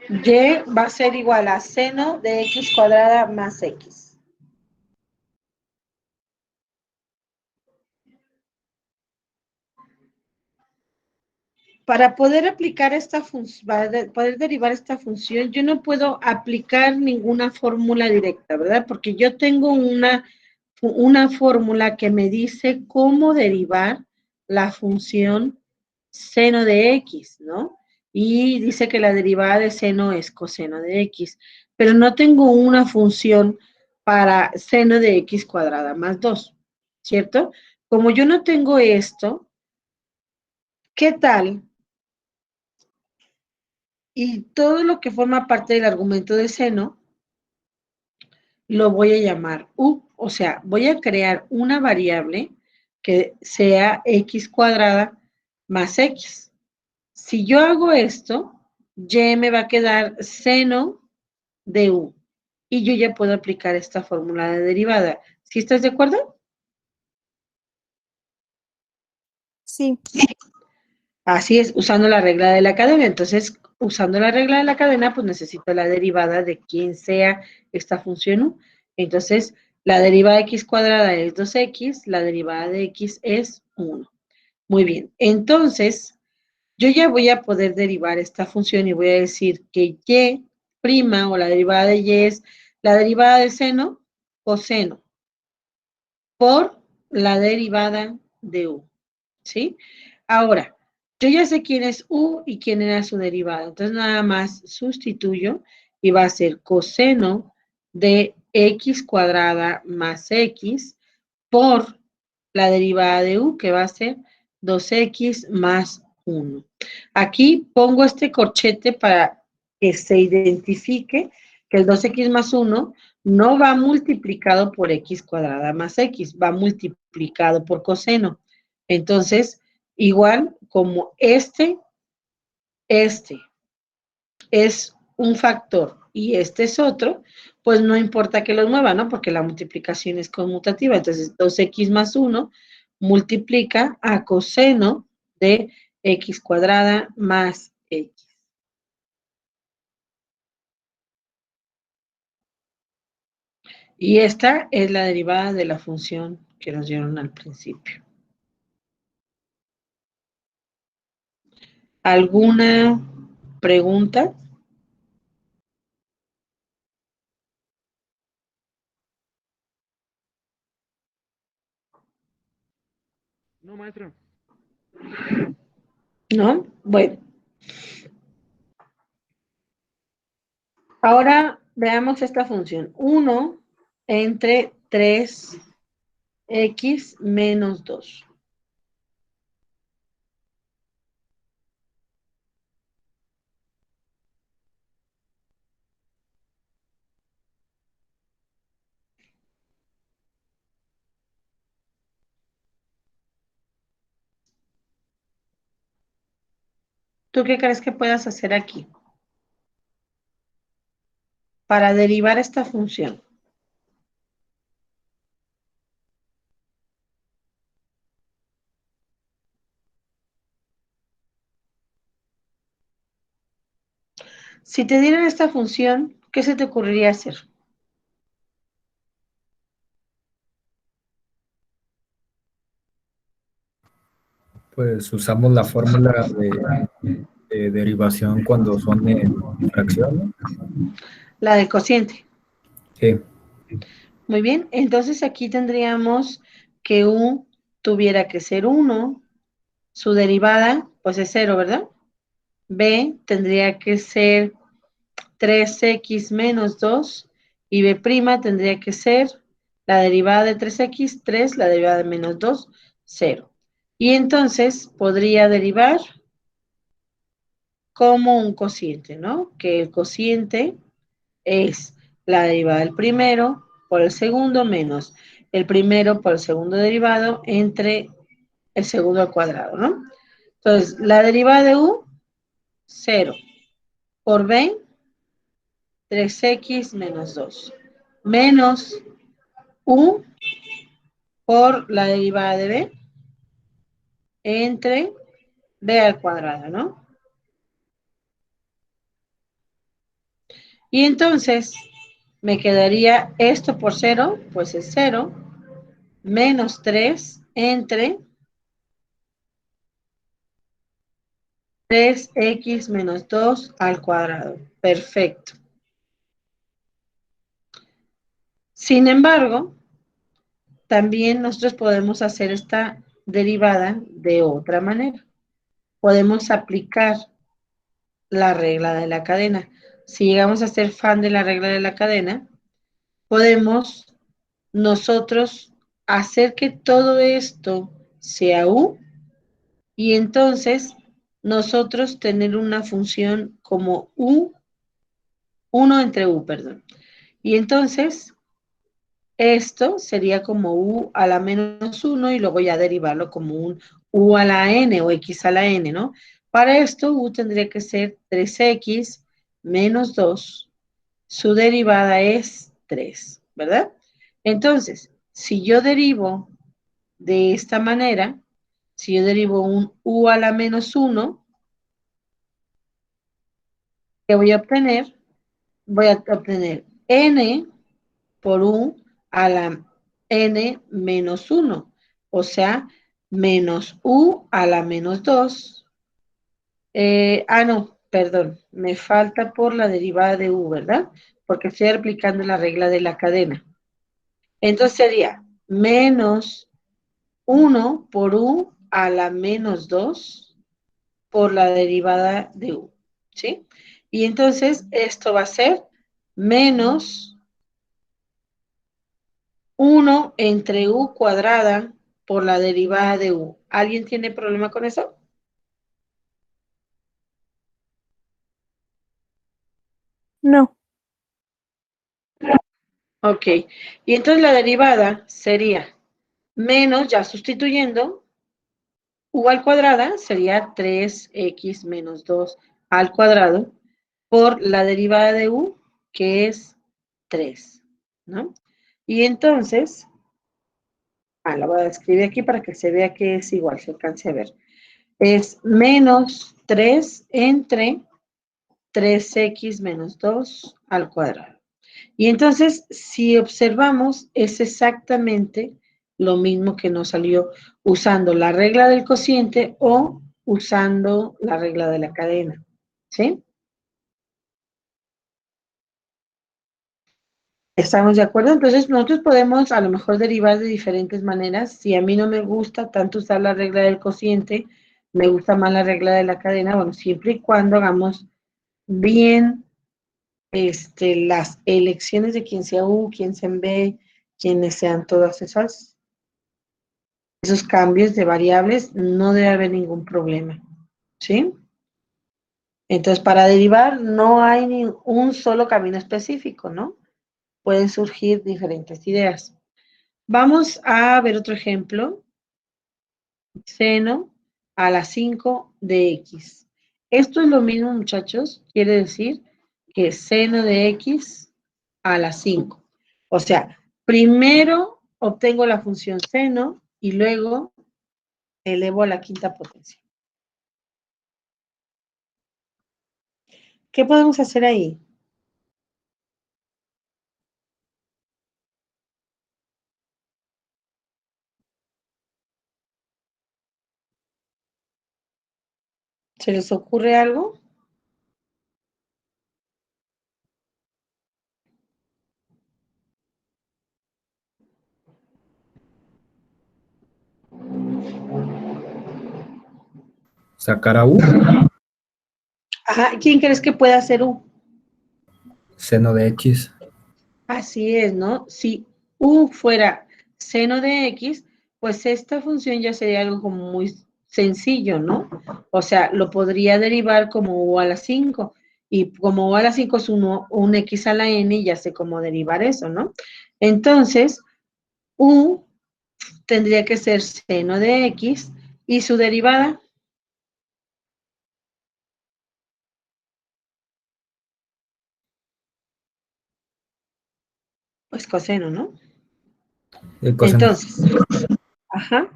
Y va a ser igual a seno de x cuadrada más x. Para poder aplicar esta función, para poder derivar esta función, yo no puedo aplicar ninguna fórmula directa, ¿verdad? Porque yo tengo una fórmula que me dice cómo derivar la función seno de x, ¿no? Y dice que la derivada de seno es coseno de x, pero no tengo una función para seno de x cuadrada más 2, ¿cierto? Como yo no tengo esto, ¿qué tal? Y todo lo que forma parte del argumento de seno lo voy a llamar u, o sea, voy a crear una variable que sea x cuadrada más x. Si yo hago esto, y me va a quedar seno de u. Y yo ya puedo aplicar esta fórmula de derivada. ¿Sí estás de acuerdo? Sí. Así es, usando la regla de la cadena. Entonces, usando la regla de la cadena, pues necesito la derivada de quien sea esta función u. Entonces, la derivada de x cuadrada es 2x, la derivada de x es 1. Muy bien, entonces, yo ya voy a poder derivar esta función y voy a decir que y prima o la derivada de y es la derivada de seno coseno por la derivada de u, ¿sí? Ahora, yo ya sé quién es u y quién era su derivada, entonces nada más sustituyo y va a ser coseno de x cuadrada más x por la derivada de u, que va a ser 2x más 1. Aquí pongo este corchete para que se identifique que el 2x más 1 no va multiplicado por x cuadrada más x, va multiplicado por coseno. Entonces, igual como este es un factor y este es otro, pues no importa que los mueva, ¿no? Porque la multiplicación es conmutativa. Entonces, 2x más 1 multiplica a coseno de x cuadrada más x. Y esta es la derivada de la función que nos dieron al principio. ¿Alguna pregunta? No, maestra. ¿No? Bueno. Ahora Veamos esta función. 1 entre 3x menos 2. ¿Tú qué crees que puedas hacer aquí para derivar esta función? Si te dieran esta función, ¿qué se te ocurriría hacer? Pues usamos la fórmula de derivación cuando son en fracciones. La del cociente. Sí, Muy bien, entonces aquí tendríamos que u tuviera que ser 1, su derivada pues es 0, ¿verdad? B tendría que ser 3x menos 2 y b' tendría que ser la derivada de 3x, 3, la derivada de menos 2, 0. Y entonces podría derivar como un cociente, ¿no? Que el cociente es la derivada del primero por el segundo menos el primero por el segundo derivado entre el segundo al cuadrado, ¿no? Entonces, la derivada de u, 0. Por b, 3x menos 2. Menos u por la derivada de b entre b al cuadrado, ¿no? Y entonces, me quedaría esto por 0, pues es 0, menos 3 entre 3x menos 2 al cuadrado. Perfecto. Sin embargo, también nosotros podemos hacer esta derivada de otra manera. Podemos aplicar la regla de la cadena. Si llegamos a ser fan de la regla de la cadena, podemos nosotros hacer que todo esto sea u y entonces nosotros tener una función como u, 1 entre u, perdón. Y entonces esto sería como u a la menos 1 y luego ya derivarlo como un u a la n o x a la n, ¿no? Para esto u tendría que ser 3x menos 2. Su derivada es 3, ¿verdad? Entonces, si yo derivo de esta manera, si yo derivo un u a la menos 1, ¿qué voy a obtener? Voy a obtener n por u a la n menos 1, o sea, menos u a la menos 2. No, perdón, me falta por la derivada de u, ¿verdad? Porque estoy aplicando la regla de la cadena. Entonces sería menos 1 por u a la menos 2 por la derivada de u, ¿sí? Y entonces esto va a ser menos 1 entre u cuadrada por la derivada de u. ¿Alguien tiene problema con eso? No. Ok. Y entonces la derivada sería menos, ya sustituyendo, u al cuadrada sería 3x menos 2 al cuadrado por la derivada de u, que es 3, ¿no? Y entonces, la voy a escribir aquí para que se vea que es igual, se alcance a ver. Es menos 3 entre 3x menos 2 al cuadrado. Y entonces, si observamos, es exactamente lo mismo que nos salió usando la regla del cociente o usando la regla de la cadena, ¿sí? ¿Estamos de acuerdo? Entonces, nosotros podemos a lo mejor derivar de diferentes maneras. Si a mí no me gusta tanto usar la regla del cociente, me gusta más la regla de la cadena, bueno, siempre y cuando hagamos bien las elecciones de quien sea U, quien sea en B, quienes sean todas esos cambios de variables, no debe haber ningún problema, ¿sí? Entonces, para derivar no hay ni un solo camino específico, ¿no? Pueden surgir diferentes ideas. Vamos a ver otro ejemplo. Seno a la 5 de X. Esto es lo mismo, muchachos, quiere decir que seno de X a la 5. O sea, primero obtengo la función seno y luego elevo a la quinta potencia. ¿Qué podemos hacer ahí? ¿Se les ocurre algo? Sacar a U, Ajá, ¿quién crees que pueda hacer U? seno de X. Así es, ¿no? Si U fuera seno de X, pues esta función ya sería algo como muy sencillo, ¿no? O sea, lo podría derivar como U a la 5, y como U a la 5 es un X a la N, ya sé cómo derivar eso, ¿no? Entonces, U tendría que ser seno de X, y su derivada, pues coseno, ¿no? El coseno. Entonces, ajá.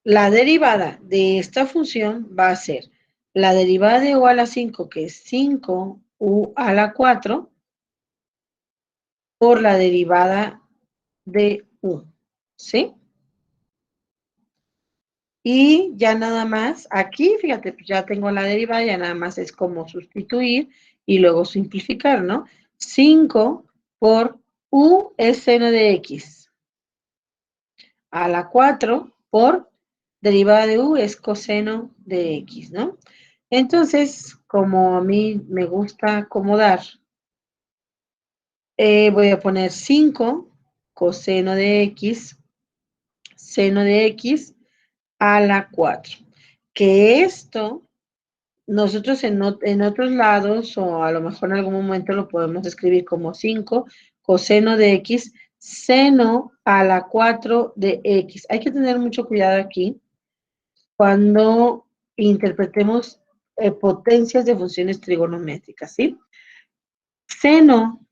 La derivada de esta función va a ser la derivada de u a la 5, que es 5u a la 4, por la derivada de u, ¿sí? Y ya nada más, aquí, fíjate, pues ya tengo la derivada, ya nada más es como sustituir y luego simplificar, ¿no? 5 por u es seno de x, a la 4 por derivada de u es coseno de x, ¿no? Entonces, como a mí me gusta acomodar, voy a poner 5 coseno de x, seno de x a la 4. Que esto, nosotros en otros lados, o a lo mejor en algún momento lo podemos escribir como 5 coseno de x, seno a la 4 de x. Hay que tener mucho cuidado aquí cuando interpretemos potencias de funciones trigonométricas, ¿sí? Seno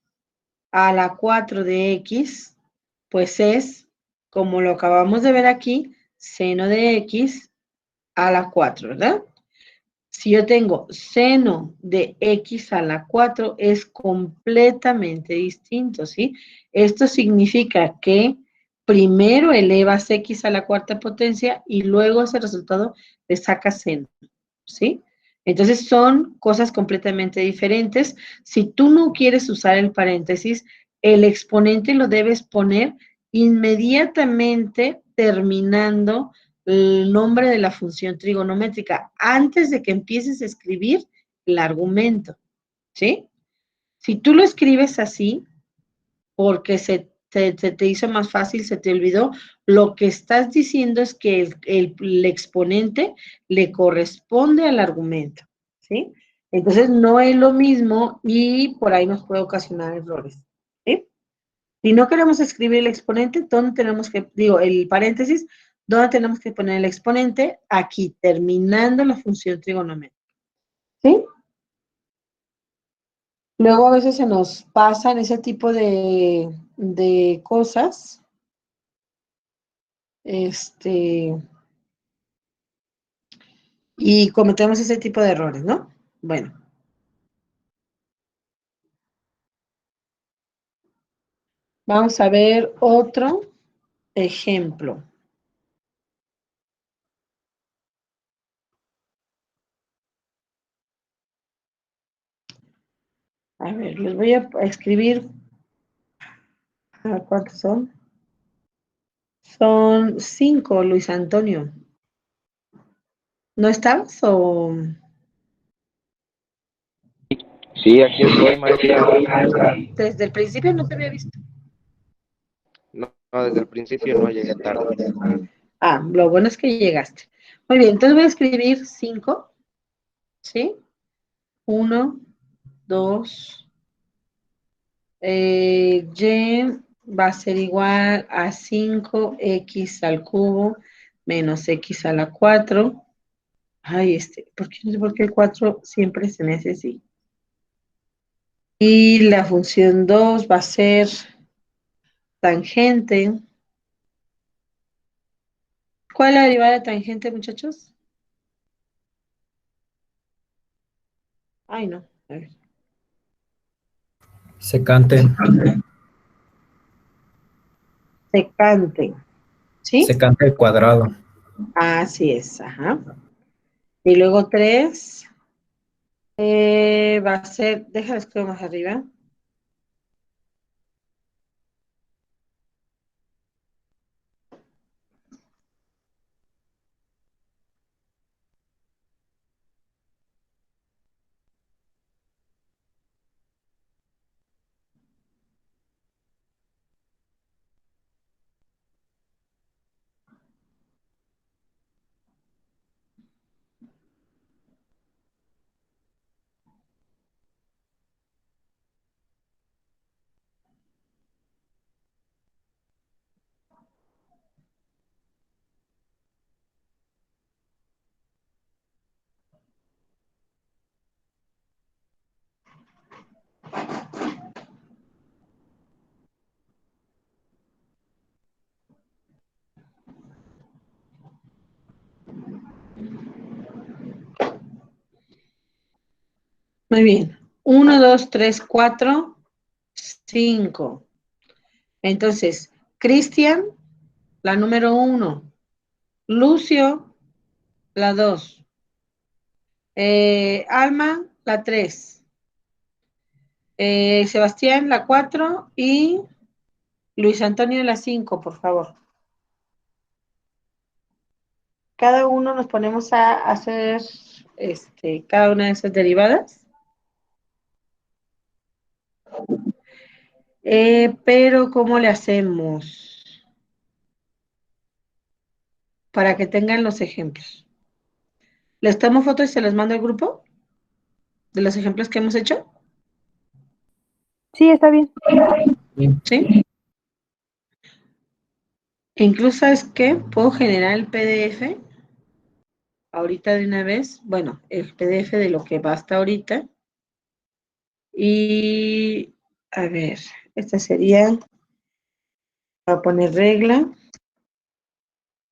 a la 4 de x, pues es, como lo acabamos de ver aquí, seno de x a la 4, ¿verdad? Si yo tengo seno de x a la 4, es completamente distinto, ¿sí? Esto significa que primero elevas x a la cuarta potencia y luego ese resultado le sacas seno, ¿sí? Entonces son cosas completamente diferentes. Si tú no quieres usar el paréntesis, el exponente lo debes poner inmediatamente terminando el nombre de la función trigonométrica, antes de que empieces a escribir el argumento, ¿sí? Si tú lo escribes así, porque te hizo más fácil, se te olvidó, lo que estás diciendo es que el exponente le corresponde al argumento, ¿sí? Entonces no es lo mismo y por ahí nos puede ocasionar errores, ¿sí? Si no queremos escribir el exponente, ¿dónde tenemos que, digo, el paréntesis, dónde tenemos que poner el exponente? Aquí, terminando la función trigonométrica, ¿sí? Luego a veces se nos pasan ese tipo de cosas, y cometemos ese tipo de errores, ¿no? Bueno, vamos a ver otro ejemplo. A ver, les voy a escribir, a ver cuántos son. Son 5, Luis Antonio. ¿No estabas o...? Sí, aquí estoy, maestra. Desde el principio no te había visto. No, no, desde el principio no llegué tarde. Ah, lo bueno es que llegaste. Muy bien, entonces voy a escribir 5, ¿sí? 1, 2, y va a ser igual a 5x al cubo menos x a la 4. Ay, ¿por qué no sé por qué el 4 siempre se me hace así? Y la función 2 va a ser tangente. ¿Cuál es la derivada de tangente, muchachos? Ay, no. A ver. Secante. Secante. ¿Sí? Secante al cuadrado. Así es, ajá. Y luego 3 va a ser, déjalo escribir más arriba. Muy bien. 1, 2, 3, 4, 5. Entonces, Cristian, la número 1. Lucio, la 2. Alma, la 3. Sebastián, la 4. Y Luis Antonio, la 5, por favor. Cada uno nos ponemos a hacer cada una de esas derivadas. Pero, ¿cómo le hacemos? Para que tengan los ejemplos. ¿Les tomo fotos y se los mando al grupo? De los ejemplos que hemos hecho. Sí, está bien. ¿Sí? Incluso es que puedo generar el PDF ahorita de una vez. Bueno, el PDF de lo que basta ahorita. Y a ver, esta sería, voy a poner regla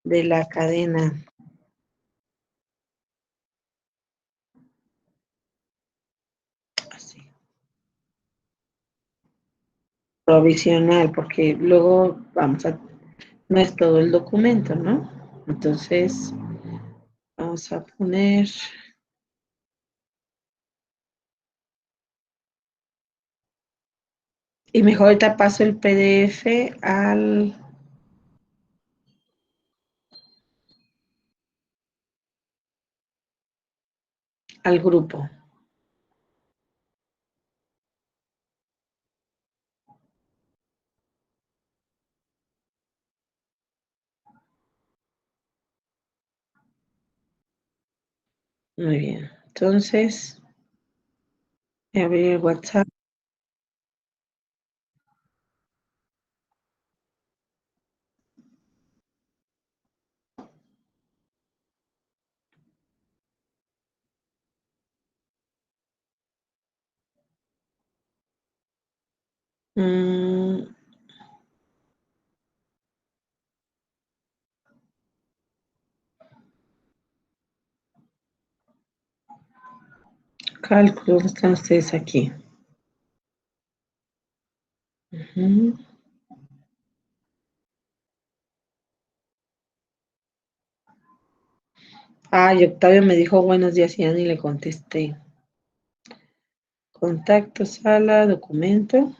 de la cadena. Así. Provisional, porque luego no es todo el documento, ¿no? Entonces, vamos a poner, y mejor ahorita paso el PDF al grupo. Muy bien. Entonces, voy a abrir el WhatsApp. Mm, cálculo, ¿dónde están ustedes aquí? Ujú. Y Octavio me dijo buenos días y ya ni le contesté. Contacto, sala, documento.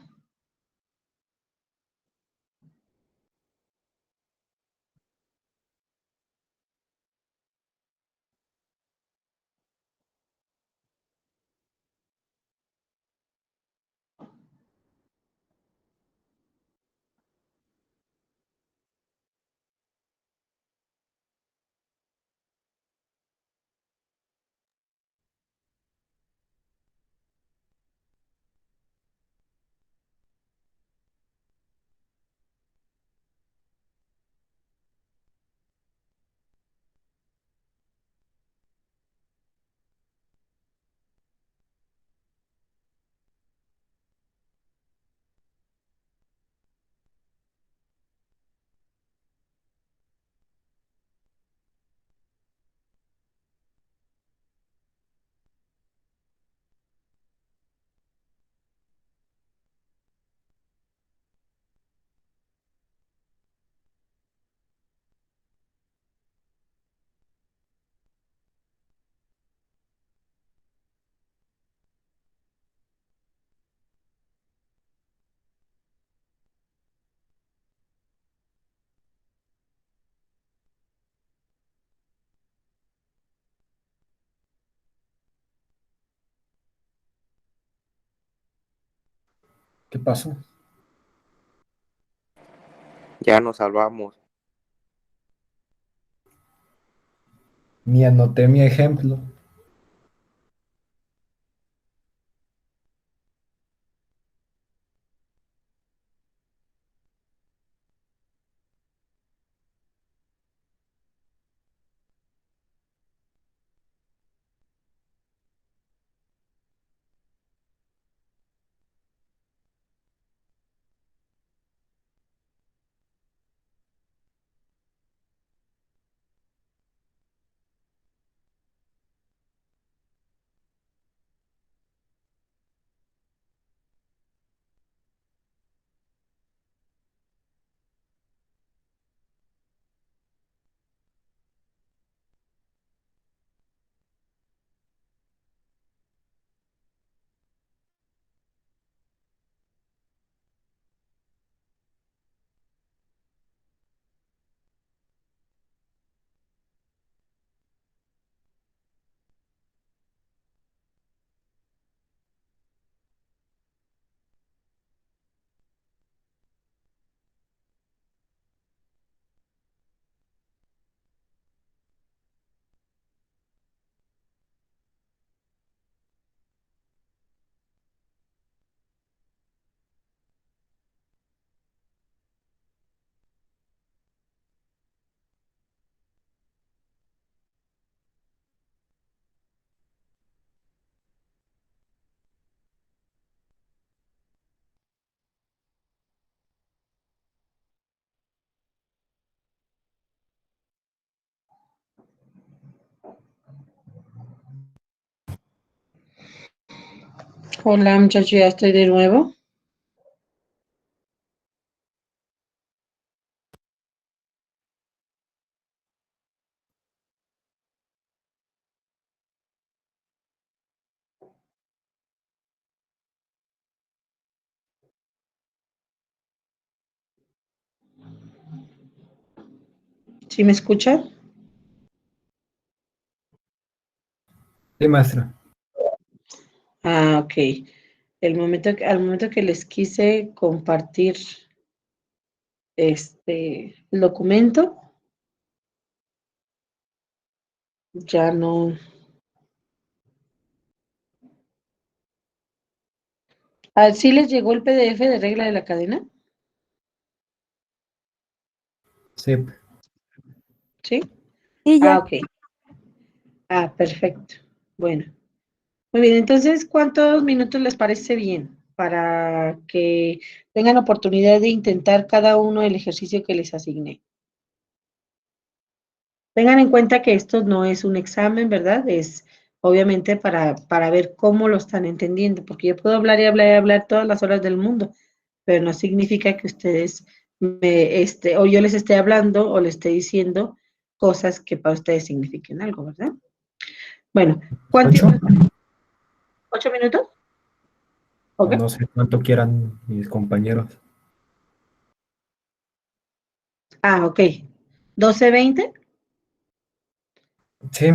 ¿Qué pasó? Ya nos salvamos. Ni anoté mi ejemplo. Hola, muchachos, ya estoy de nuevo. ¿Sí me escuchan? Sí, maestra. Ah, ok. Al momento que les quise compartir el documento, ya no. Ah, ¿sí les llegó el PDF de regla de la cadena? Sí. Sí, ¿Sí? Ah, ya. ok. Ah, perfecto. Bueno, muy bien. Entonces, ¿cuántos minutos les parece bien para que tengan oportunidad de intentar cada uno el ejercicio que les asigné? Tengan en cuenta que esto no es un examen, ¿verdad? Es obviamente para ver cómo lo están entendiendo, porque yo puedo hablar y hablar y hablar todas las horas del mundo, pero no significa que ustedes o yo les esté hablando o les esté diciendo cosas que para ustedes signifiquen algo, ¿verdad? Bueno, ¿cuánto? 8 ¿8 minutos? o Ok. no sé cuánto quieran mis compañeros. Ah, ok. 12:20. Sí,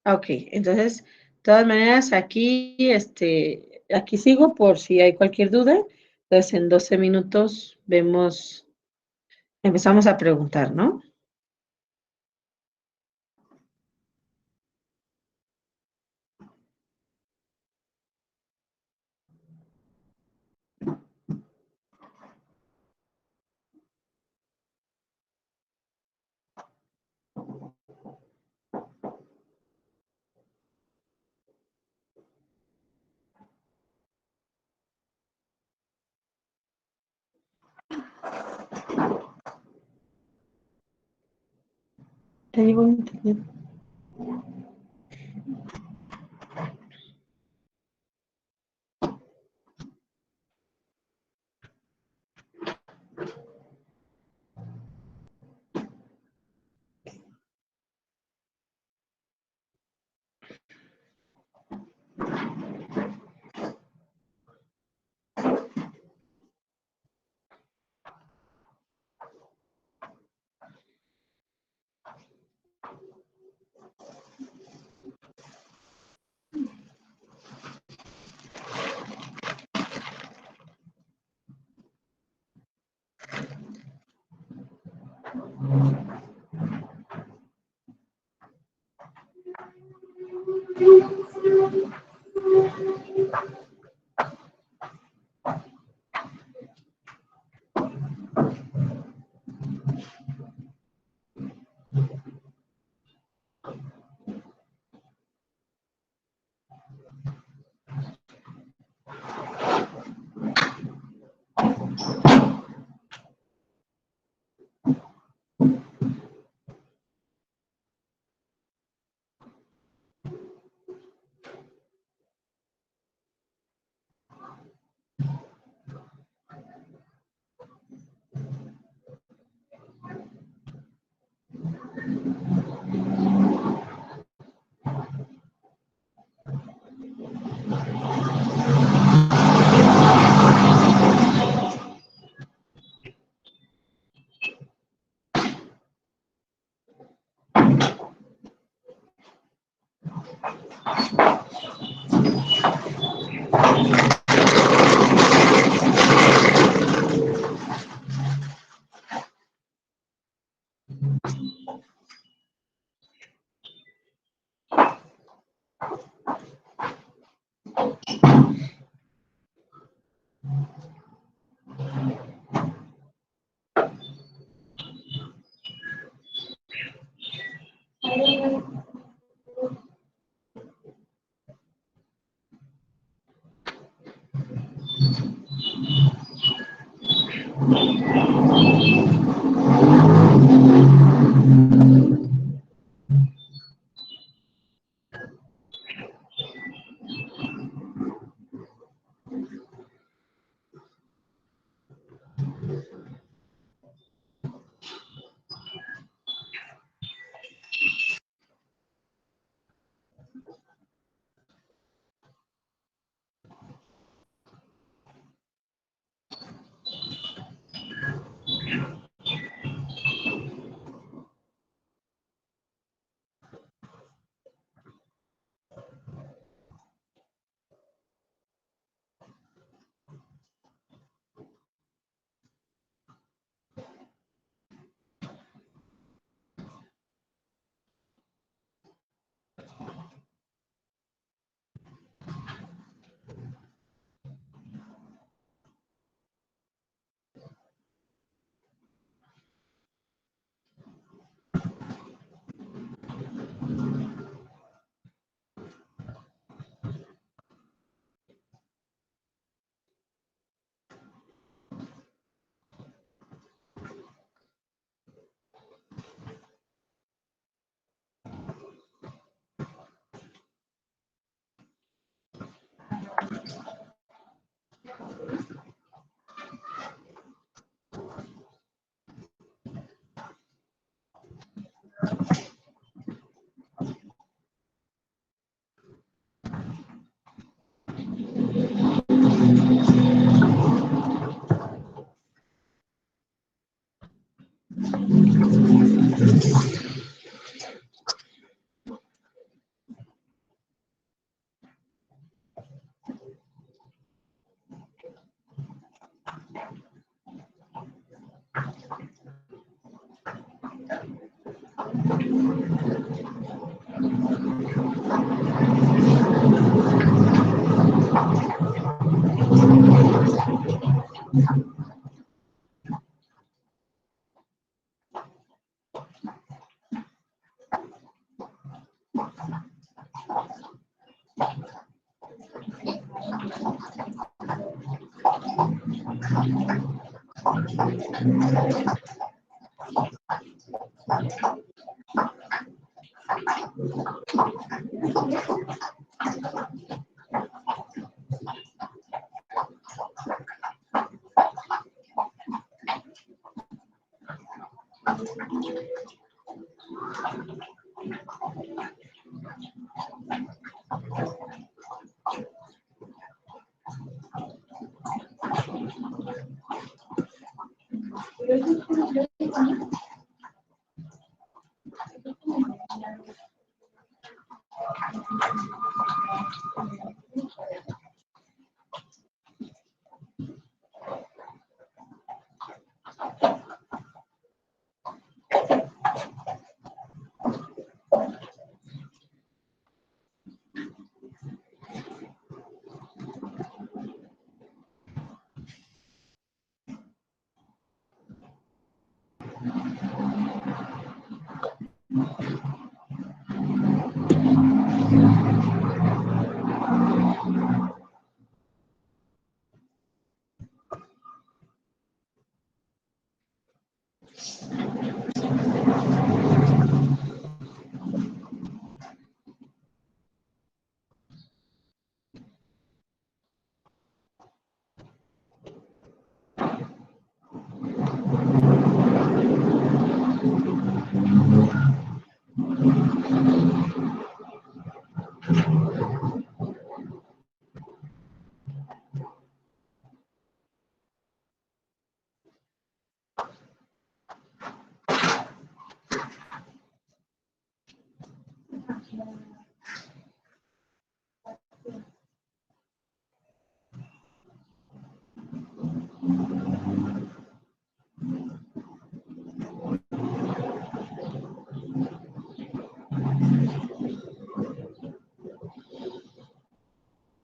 Ah, ok. Entonces, de todas maneras, aquí sigo por si hay cualquier duda. Entonces, en 12 minutos empezamos a preguntar, ¿no? Ya llegó el internet.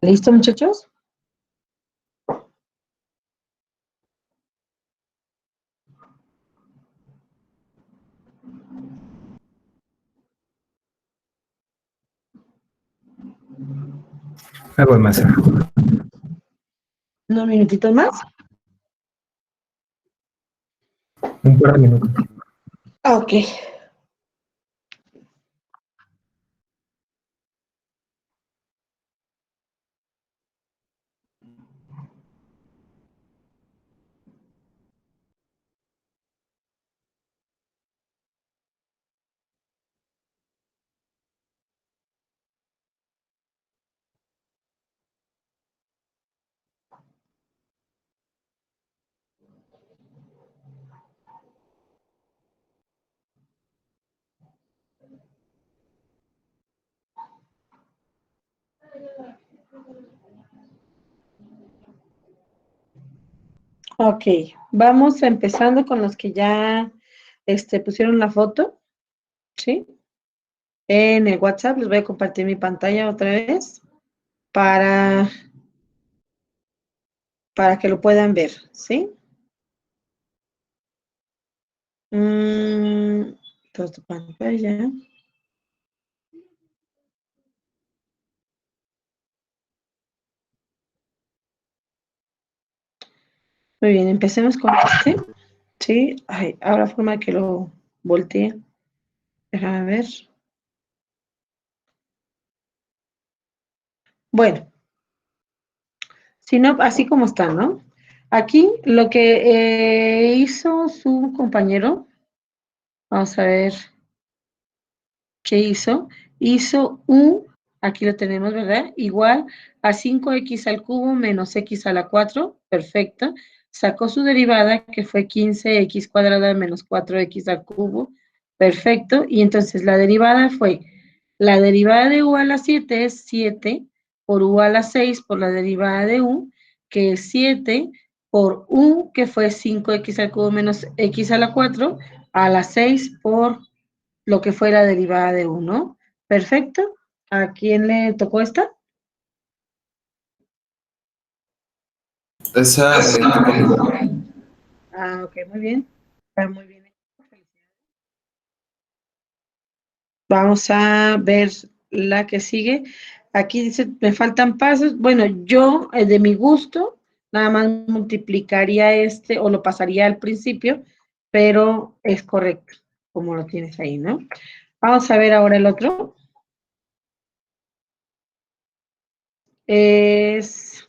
¿Listo, muchachos? Me voy, maestra. ¿Unos minutitos más? Un par de minutos. Ok. Ok, vamos empezando con los que ya pusieron la foto, ¿sí? En el WhatsApp les voy a compartir mi pantalla otra vez para, para que lo puedan ver, ¿sí? Toda tu pantalla. Muy bien, empecemos con este, ¿sí? Ay, ahora forma que lo voltee. Déjame ver. Bueno, si no, así como está, ¿no? Aquí lo que hizo su compañero, vamos a ver qué hizo. Hizo u, aquí lo tenemos, ¿verdad? Igual a 5x al cubo menos x a la 4, perfecto. Sacó su derivada, que fue 15x cuadrada menos 4x al cubo, perfecto. Y entonces la derivada fue, la derivada de u a la 7 es 7 por u a la 6 por la derivada de u, que es 7 por u, que fue 5x al cubo menos x a la 4, a la 6 por lo que fue la derivada de uno. Perfecto. ¿A quién le tocó esta? Esa tocó. Ah, ok, muy bien. Está muy bien. Vamos a ver la que sigue. Aquí dice, me faltan pasos. Bueno, yo, de mi gusto, nada más multiplicaría o lo pasaría al principio, pero es correcto, como lo tienes ahí, ¿no? Vamos a ver ahora el otro. Es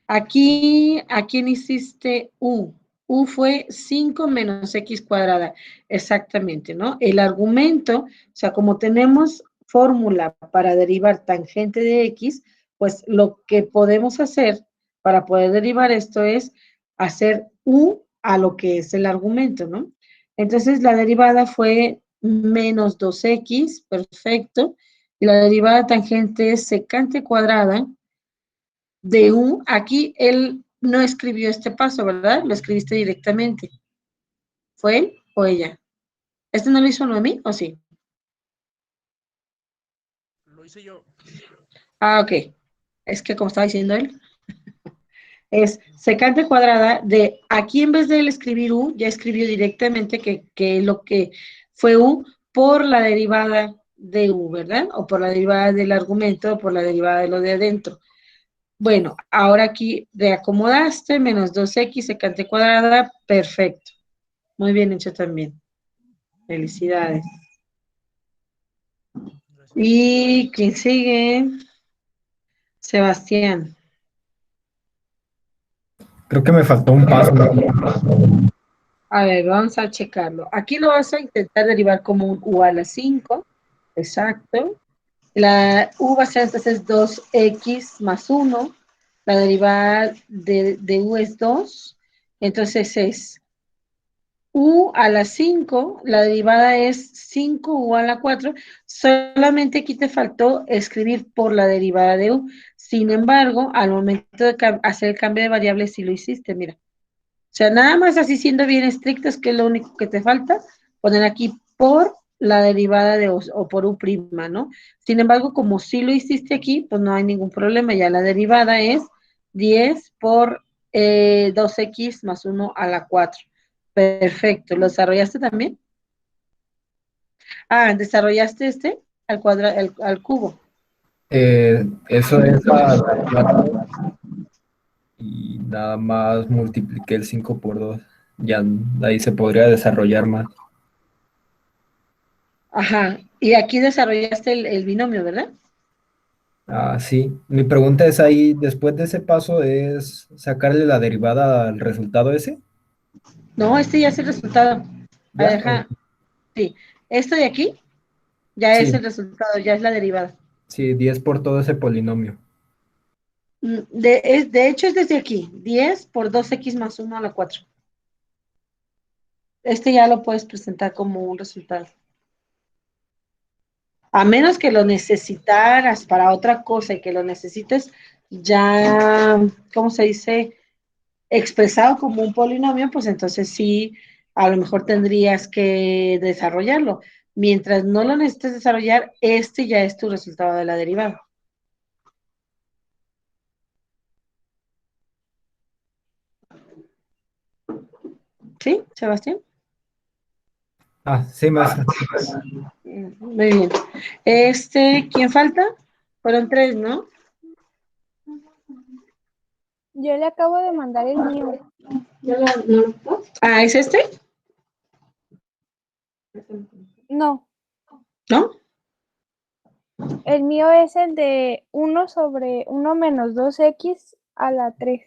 aquí, ¿a quién hiciste u? U fue 5 menos x cuadrada, exactamente, ¿no? El argumento, o sea, como tenemos fórmula para derivar tangente de x, pues lo que podemos hacer para poder derivar esto es hacer u a lo que es el argumento, ¿no? Entonces, la derivada fue menos 2x, perfecto, y la derivada tangente es secante cuadrada de un, aquí él no escribió este paso, ¿verdad? Lo escribiste directamente. ¿Fue él o ella? ¿Este no lo hizo Noemí o sí? Lo hice yo. Ah, ok. Es que como estaba diciendo él, es secante cuadrada de, aquí en vez de él escribir u, ya escribió directamente que lo que fue u, por la derivada de u, ¿verdad? O por la derivada del argumento, o por la derivada de lo de adentro. Bueno, ahora aquí reacomodaste, menos 2x secante cuadrada, perfecto. Muy bien hecho también. Felicidades. ¿Y quién sigue? Sebastián. Creo que me faltó un paso. A ver, vamos a checarlo. Aquí lo vas a intentar derivar como un u a la 5. Exacto. La u va a ser entonces 2x más 1. La derivada de u es 2. Entonces es u a la 5. La derivada es 5u a la 4. Solamente aquí te faltó escribir por la derivada de u. Sin embargo, al momento de hacer el cambio de variables, sí lo hiciste, mira. O sea, nada más así siendo bien estrictos, que es lo único que te falta, poner aquí por la derivada de o por u prima, ¿no? Sin embargo, como sí lo hiciste aquí, pues no hay ningún problema, ya la derivada es 10 por 2x más 1 a la 4. Perfecto, ¿lo desarrollaste también? Ah, ¿desarrollaste este al cubo? Eso es la 4 y nada más multipliqué el 5 por 2. Ya de ahí se podría desarrollar más. Ajá, y aquí desarrollaste el binomio, ¿verdad? Ah, sí. Mi pregunta es ahí, después de ese paso, ¿es sacarle la derivada al resultado ese? No, este ya es el resultado. A ¿Ya? ver, ajá, sí. Esto de aquí ya es Sí, el resultado, ya es la derivada. sí, 10 por todo ese polinomio. De hecho, es desde aquí, 10 por 2x más 1 a la 4. Este ya lo puedes presentar como un resultado. A menos que lo necesitaras para otra cosa y que lo necesites ya, ¿cómo se dice? Expresado como un polinomio, pues entonces sí, a lo mejor tendrías que desarrollarlo. Mientras no lo necesites desarrollar, este ya es tu resultado de la derivada. ¿Sí, Sebastián? Ah, sí, más. Muy bien. ¿Quién falta? Fueron 3, ¿no? Yo le acabo de mandar el mío. Ah, ¿es este? No, ¿No? el mío es el de 1 sobre 1 menos 2x a la 3.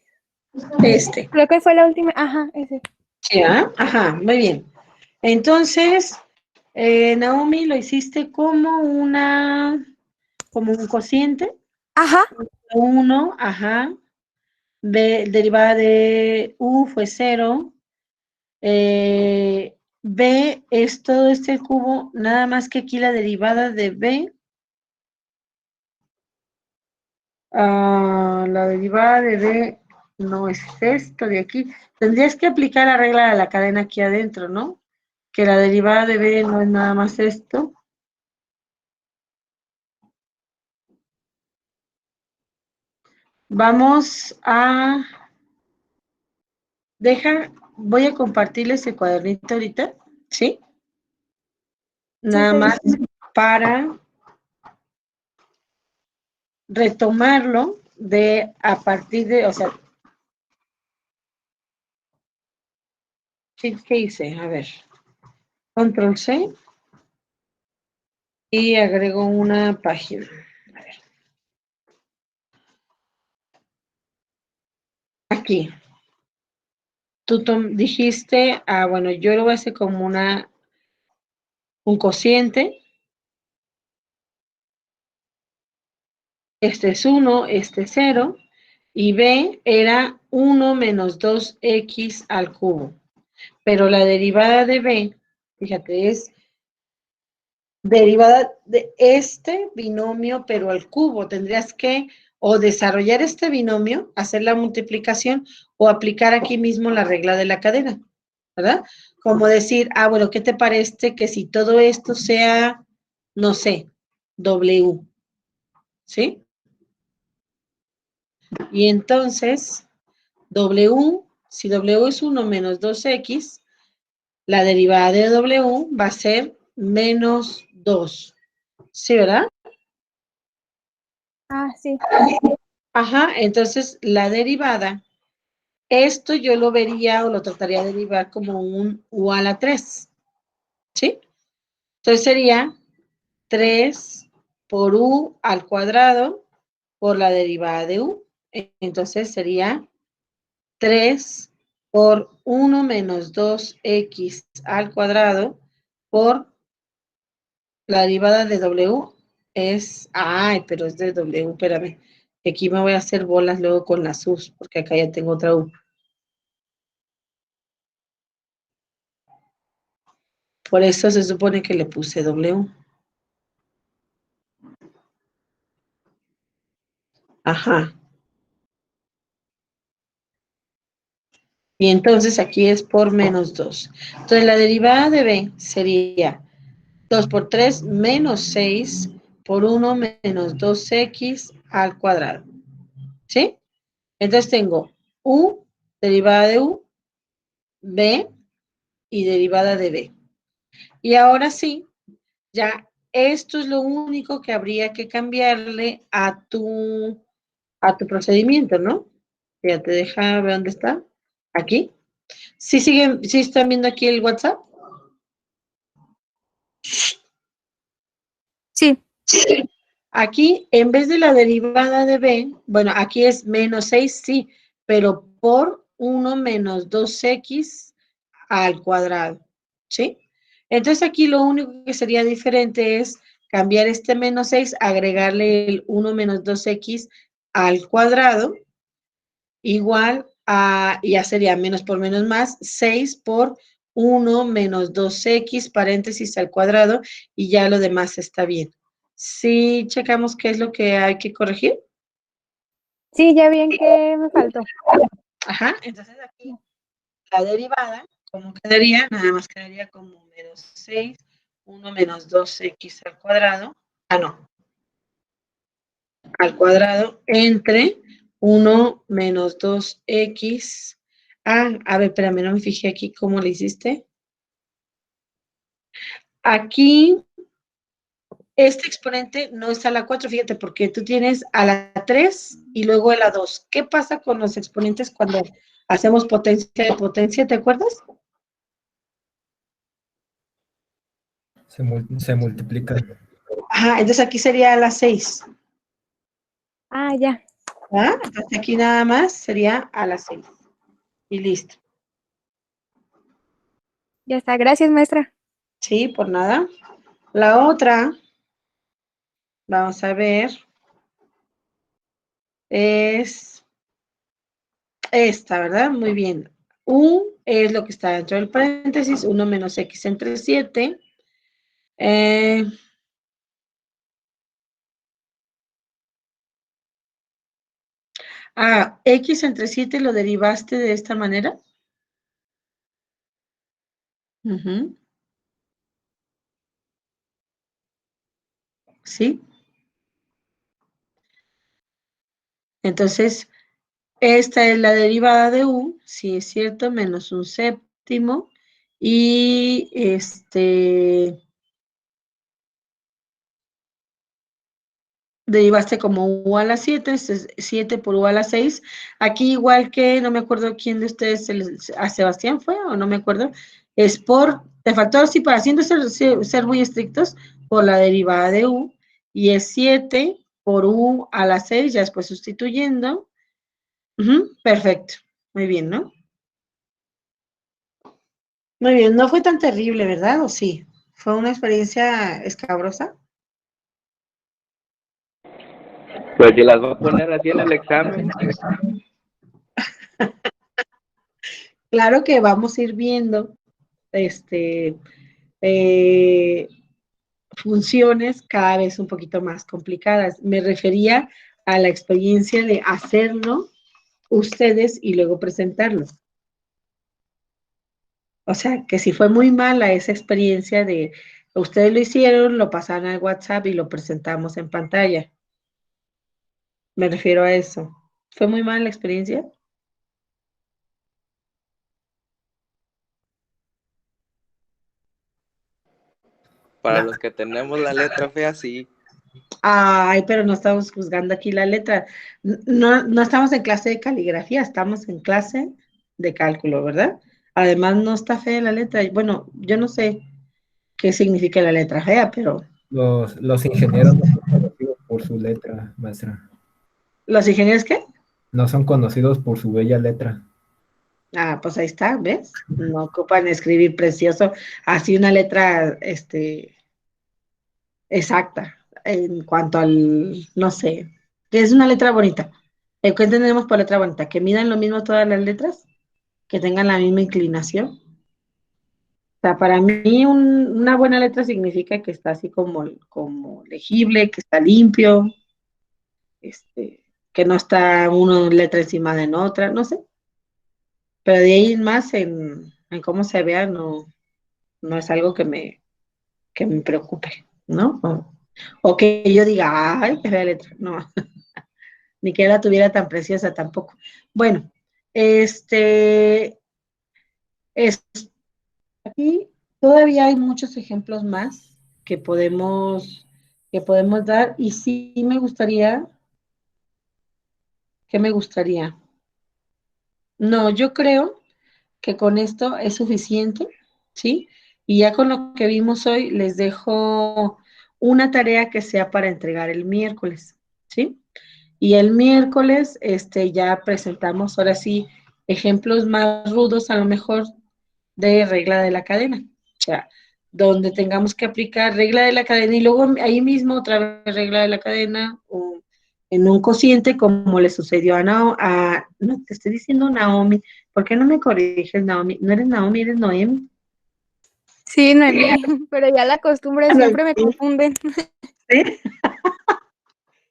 Este. Creo que fue la última. Ajá, ese. Sí, ¿ah? Ajá, muy bien. Entonces, Naomi, lo hiciste como un cociente. Ajá. 1, ajá. Derivada de u fue 0. B es todo este cubo, nada más que aquí la derivada de b. La derivada de b no es esto de aquí. Tendrías que aplicar la regla de la cadena aquí adentro, ¿no? Que la derivada de b no es nada más esto. Vamos a... voy a compartirles el cuadernito ahorita, ¿sí? Nada Sí. más para retomarlo a partir de, o sea, ¿qué hice? A ver, control C y agrego una página. A ver. Aquí. Tú dijiste, bueno, yo lo voy a hacer como un cociente. Este es 1, este es 0. Y B era 1 menos 2x al cubo. Pero la derivada de B, fíjate, es derivada de este binomio, pero al cubo. Tendrías que o desarrollar este binomio, hacer la multiplicación, o aplicar aquí mismo la regla de la cadena, ¿verdad? Como decir, bueno, ¿qué te parece que si todo esto sea, no sé, W? ¿Sí? Y entonces, W, si W es 1 menos 2x, la derivada de W va a ser menos 2. ¿Sí, verdad? Ah, sí. Ajá, entonces la derivada, esto yo lo vería o lo trataría de derivar como un u a la 3. ¿Sí? Entonces sería 3 por u al cuadrado por la derivada de u. Entonces sería 3 por 1 menos 2x al cuadrado por la derivada de w es, ay, pero es de w, espérame. Aquí me voy a hacer bolas luego con las u's, porque acá ya tengo otra u. Por eso se supone que le puse w. Ajá. Y entonces aquí es por menos 2. Entonces la derivada de b sería 2 por 3 menos 6 por 1 menos 2x al cuadrado. ¿Sí? Entonces tengo u, derivada de u, b y derivada de b. Y ahora sí, ya esto es lo único que habría que cambiarle a tu procedimiento, ¿no? Ya te deja ver dónde está. Aquí. ¿Sí siguen, sí están viendo aquí el WhatsApp? Sí. Aquí, en vez de la derivada de b, bueno, aquí es menos 6, sí, pero por 1 menos 2x al cuadrado, ¿sí? Entonces aquí lo único que sería diferente es cambiar este menos 6, agregarle el 1 menos 2x al cuadrado, igual a, ya sería menos por menos más, 6 por 1 menos 2x, paréntesis al cuadrado, y ya lo demás está bien. Sí, checamos qué es lo que hay que corregir. Sí, ya bien que me faltó. Ajá, entonces aquí la derivada, ¿cómo quedaría? Nada más quedaría como menos 6, 1 menos 2x al cuadrado. Ah, no, al cuadrado entre 1 menos 2x. Ah, a ver, espérame, no me fijé aquí cómo le hiciste. Aquí, este exponente no está a la 4, fíjate, porque tú tienes a la 3 y luego a la 2. ¿Qué pasa con los exponentes cuando hacemos potencia de potencia? ¿Te acuerdas? Se multiplica. Ajá, entonces aquí sería a la 6. Ah, ya. ¿Ah? Entonces aquí nada más sería a las 6. Y listo. Ya está. Gracias, maestra. Sí, por nada. La otra, vamos a ver, es esta, ¿verdad? Muy bien. U es lo que está dentro del paréntesis, 1 menos x entre 7. X entre 7 lo derivaste de esta manera. Ujú. ¿Sí? Entonces, esta es la derivada de u, sí es cierto, menos un séptimo. Y derivaste como u a la 7, 7 por u a la 6. Aquí igual que, no me acuerdo quién de ustedes, a Sebastián fue, o no me acuerdo, es por, te faltó así, para haciendo ser muy estrictos, por la derivada de u, y es 7 por u a la 6, ya después sustituyendo. Perfecto, muy bien, ¿no? Muy bien, no fue tan terrible, ¿verdad? ¿O sí? ¿Fue una experiencia escabrosa? Pues si las va a poner así en el examen. Claro que vamos a ir viendo, eh, funciones cada vez un poquito más complicadas. Me refería a la experiencia de hacerlo ustedes y luego presentarlo. O sea, que si fue muy mala esa experiencia de ustedes lo hicieron, lo pasaron al WhatsApp y lo presentamos en pantalla. Me refiero a eso. ¿Fue muy mala la experiencia? Para No. los que tenemos la letra fea, sí. Ay, pero no estamos juzgando aquí la letra. No, no estamos en clase de caligrafía, estamos en clase de cálculo, ¿verdad? Además, no está fea la letra. Bueno, yo no sé qué significa la letra fea, pero Los ingenieros no son conocidos por su letra, maestra. ¿los ingenieros qué? No son conocidos por su bella letra. Ah, pues ahí está, ¿ves? No ocupan escribir precioso, así una letra, exacta, en cuanto al, no sé, que es una letra bonita. ¿Qué entendemos por letra bonita? Que midan lo mismo todas las letras, que tengan la misma inclinación. O sea, para mí una buena letra significa que está así como legible, que está limpio, que no está una letra encima de otra, no sé. Pero de ahí en más en cómo se vea, no es algo que me preocupe, ¿no? O que yo diga, ay, qué fea letra, no, ni que la tuviera tan preciosa tampoco. Bueno, es, aquí todavía hay muchos ejemplos más que podemos dar y sí ¿qué me gustaría? No, yo creo que con esto es suficiente, ¿sí? Y ya con lo que vimos hoy, les dejo una tarea que sea para entregar el miércoles, ¿sí? Y el miércoles, ya presentamos ahora sí ejemplos más rudos, a lo mejor, de regla de la cadena. O sea, donde tengamos que aplicar regla de la cadena y luego ahí mismo otra vez regla de la cadena o en un cociente como le sucedió no te estoy diciendo Naomi, ¿por qué no me corriges, Naomi? No eres Naomi, eres Noemi. Sí, Noemí, pero ya la costumbre siempre me confunden. ¿Sí?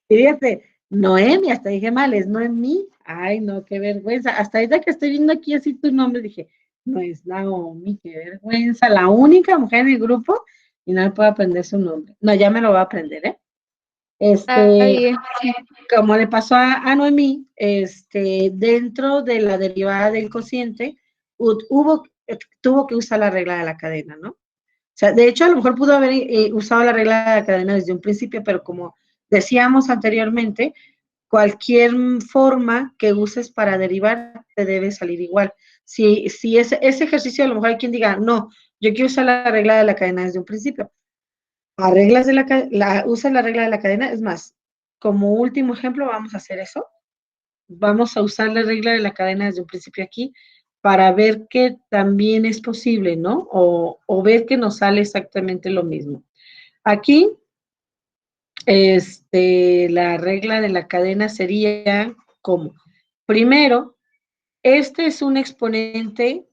Y fíjate, Noemi, hasta dije mal, es Noemi. Ay, no, qué vergüenza. Hasta ahorita que estoy viendo aquí así tu nombre, dije, no es Naomi, qué vergüenza. La única mujer en el grupo y no me puedo aprender su nombre. No, ya me lo voy a aprender, ¿eh? Está bien. Como le pasó a Noemí, dentro de la derivada del cociente, tuvo que usar la regla de la cadena, ¿no? O sea, de hecho, a lo mejor pudo haber usado la regla de la cadena desde un principio, pero como decíamos anteriormente, cualquier forma que uses para derivar te debe salir igual. Si ese ejercicio, a lo mejor hay quien diga, no, yo quiero usar la regla de la cadena desde un principio. Usa la regla de la cadena, es más, como último ejemplo, vamos a hacer eso. Vamos a usar la regla de la cadena desde un principio aquí para ver que también es posible, ¿no? O ver que nos sale exactamente lo mismo. Aquí, la regla de la cadena sería como, primero, este es un exponente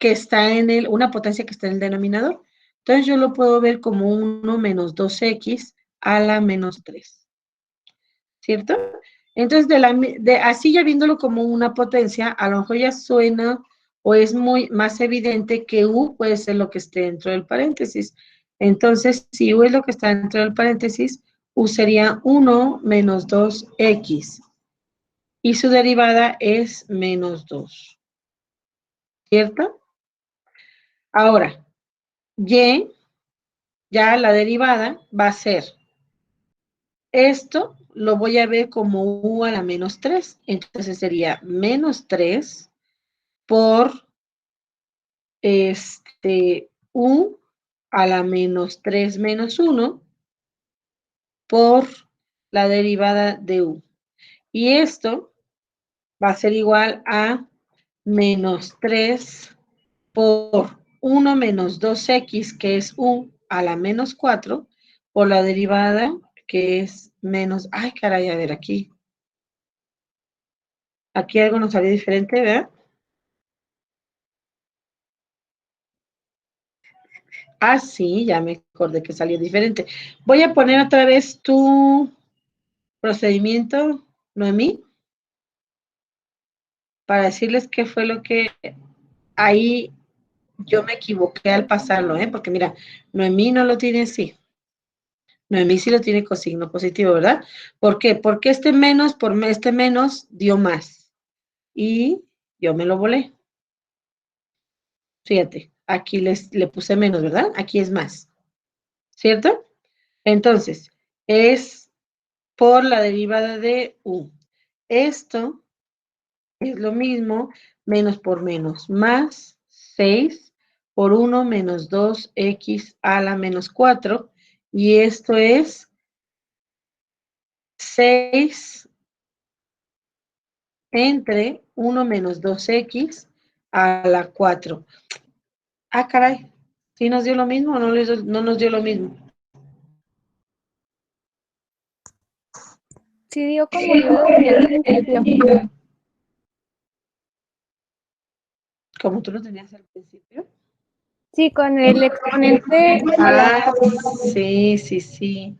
que está una potencia que está en el denominador. Entonces yo lo puedo ver como 1 menos 2x a la menos 3, ¿cierto? Entonces, así ya viéndolo como una potencia, a lo mejor ya suena o es muy más evidente que u puede ser lo que esté dentro del paréntesis. Entonces, si u es lo que está dentro del paréntesis, u sería 1 menos 2x y su derivada es menos 2, ¿cierto? Ahora, y, ya la derivada va a ser, esto lo voy a ver como u a la menos 3, entonces sería menos 3 por u a la menos 3 menos 1 por la derivada de u. Y esto va a ser igual a menos 3 por 1 menos 2x, que es u a la menos 4, por la derivada que es menos, ay caray, a ver aquí. Aquí algo nos salió diferente, ¿verdad? Ah, sí, ya me acordé que salió diferente. Voy a poner otra vez tu procedimiento, Noemí, para decirles qué fue lo que ahí yo me equivoqué al pasarlo, ¿eh? Porque mira, Noemí no lo tiene así. Noemí sí lo tiene con signo positivo, ¿verdad? ¿Por qué? Porque este menos dio más. Y yo me lo volé. Fíjate, aquí le puse menos, ¿verdad? Aquí es más. ¿cierto? Entonces, es por la derivada de u. Esto es lo mismo, menos por menos, más 6 por 1 menos 2x a la menos 4, y esto es 6 entre 1 menos 2x a la 4. Ah, caray, ¿sí nos dio lo mismo o no nos dio lo mismo? Sí dio como yo lo tenía al principio. Como tú lo tenías al principio. Sí, con el exponente a la... Ah, sí, sí, sí.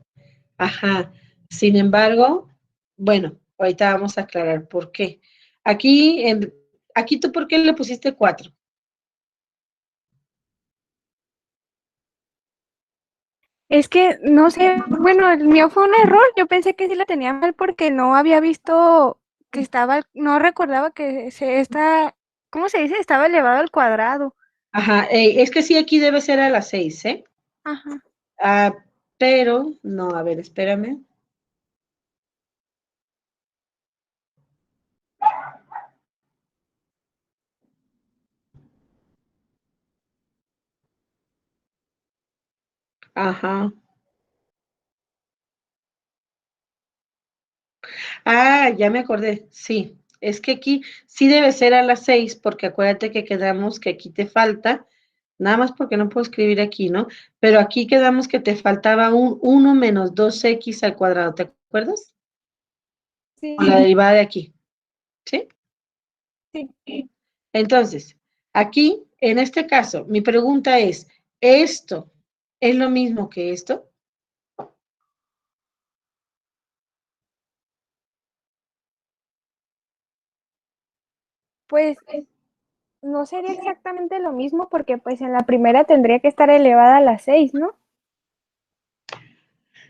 Ajá. Sin embargo, bueno, ahorita vamos a aclarar por qué. Aquí, aquí tú, ¿por qué le pusiste 4? Es que, no sé, bueno, el mío fue un error. Yo pensé que sí la tenía mal porque no había visto que estaba, no recordaba que se está, ¿cómo se dice? Estaba elevado al cuadrado. Ajá, es que sí, aquí debe ser a las 6, ¿eh? Ajá. Ah, pero, no, a ver, espérame. Ajá. Ah, ya me acordé, sí. Es que aquí sí debe ser a las 6, porque acuérdate que quedamos que aquí te falta, nada más porque no puedo escribir aquí, ¿no? Pero aquí quedamos que te faltaba un 1 menos 2x al cuadrado, ¿te acuerdas? Sí, O la derivada de aquí, ¿sí? sí. Entonces, aquí, en este caso, mi pregunta es, ¿esto es lo mismo que esto? Pues no sería exactamente lo mismo porque pues en la primera tendría que estar elevada a las 6, ¿no?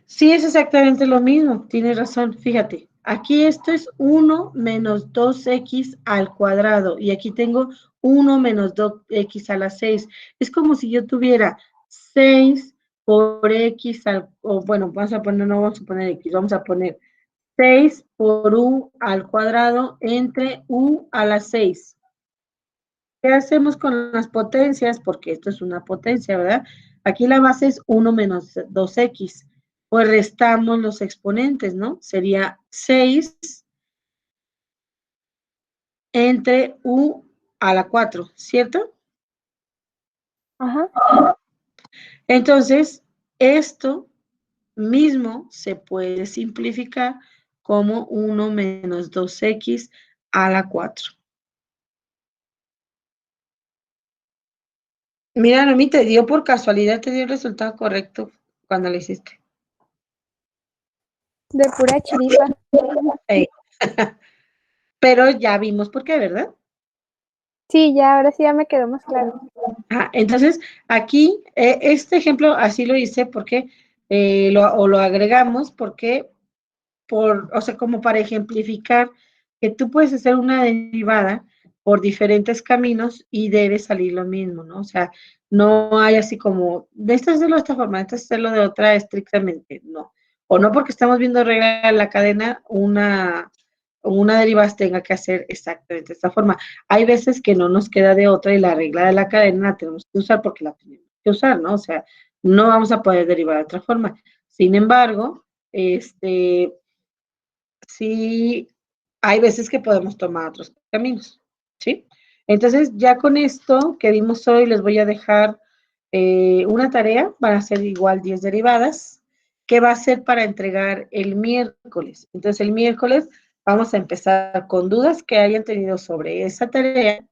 Sí, es exactamente lo mismo, tienes razón, fíjate. Aquí esto es 1 menos 2x al cuadrado y aquí tengo 1 menos 2x a la 6. Es como si yo tuviera 6 por x o bueno, vamos a poner, no vamos a poner x, vamos a poner 6 por u al cuadrado entre u a la 6. ¿Qué hacemos con las potencias? Porque esto es una potencia, ¿verdad? Aquí la base es 1 menos 2x. Pues restamos los exponentes, ¿no? Sería 6 entre u a la 4, ¿cierto? Ajá. Entonces, esto mismo se puede simplificar como 1 menos 2x a la 4. Mira, a mí te dio por casualidad, te dio el resultado correcto cuando lo hiciste. De pura chiripa. Hey. Pero ya vimos por qué, ¿verdad? Sí, ya, ahora sí ya me quedó más claro. Entonces, aquí, este ejemplo así lo hice porque lo agregamos porque, o sea, como para ejemplificar que tú puedes hacer una derivada por diferentes caminos y debe salir lo mismo, ¿no? O sea, no hay así como, de esto hacerlo de esta forma, de esto hacerlo de otra estrictamente, no. O no porque estamos viendo regla en la cadena, una derivada tenga que hacer exactamente de esta forma. Hay veces que no nos queda de otra y la regla de la cadena la tenemos que usar porque la tenemos que usar, ¿no? O sea, no vamos a poder derivar de otra forma. Sin embargo, sí, hay veces que podemos tomar otros caminos, ¿sí? Entonces, ya con esto que vimos hoy, les voy a dejar una tarea, van a ser igual 10 derivadas, que va a ser para entregar el miércoles. Entonces, el miércoles vamos a empezar con dudas que hayan tenido sobre esa tarea.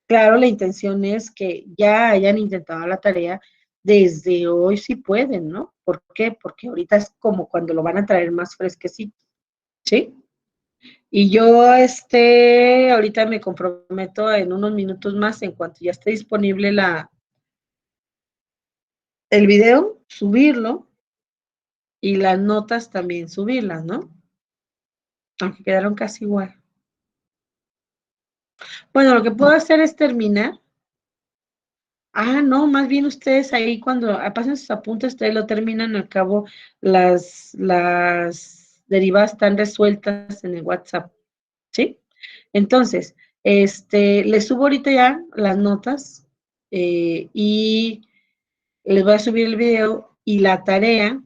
Claro, la intención es que ya hayan intentado la tarea desde hoy si pueden, ¿no? ¿Por qué? Porque ahorita es como cuando lo van a traer más fresquecito, ¿sí? Y yo, ahorita me comprometo en unos minutos más, en cuanto ya esté disponible el video, subirlo y las notas también subirlas, ¿no? Aunque quedaron casi igual. Bueno, lo que puedo hacer es terminar No, más bien ustedes ahí cuando pasen sus apuntes, ustedes lo terminan, al cabo las derivadas están resueltas en el WhatsApp, ¿sí? Entonces, les subo ahorita ya las notas y les voy a subir el video y la tarea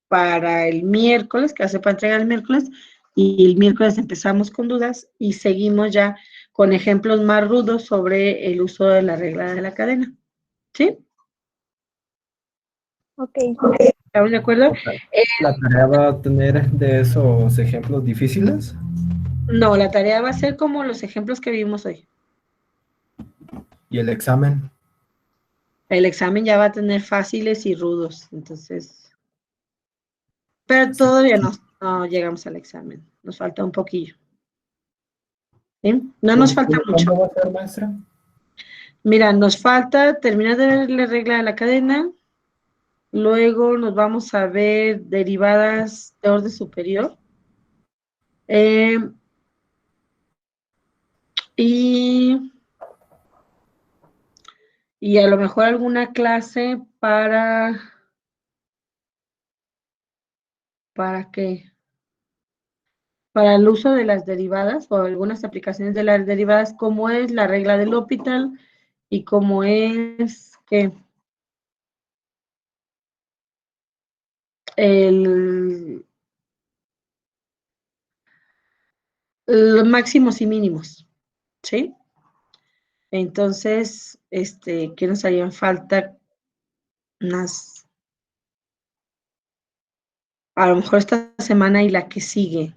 para el miércoles, que hace para entregar el miércoles, y el miércoles empezamos con dudas y seguimos ya con ejemplos más rudos sobre el uso de la regla de la cadena. ¿Sí? Ok. ¿Estamos de acuerdo? ¿La tarea va a tener de esos ejemplos difíciles? No, la tarea va a ser como los ejemplos que vimos hoy. ¿Y el examen? El examen ya va a tener fáciles y rudos, entonces. Pero todavía no llegamos al examen. Nos falta un poquillo. ¿Sí? No nos falta mucho. ¿Cómo va a ser, maestra? Mira, nos falta terminar de ver la regla de la cadena. Luego nos vamos a ver derivadas de orden superior. Y a lo mejor alguna clase ¿para qué? Para el uso de las derivadas o algunas aplicaciones de las derivadas, como es la regla del L'Hopital y como es que los máximos y mínimos, ¿sí? Entonces, ¿qué nos harían falta? A lo mejor esta semana y la que sigue.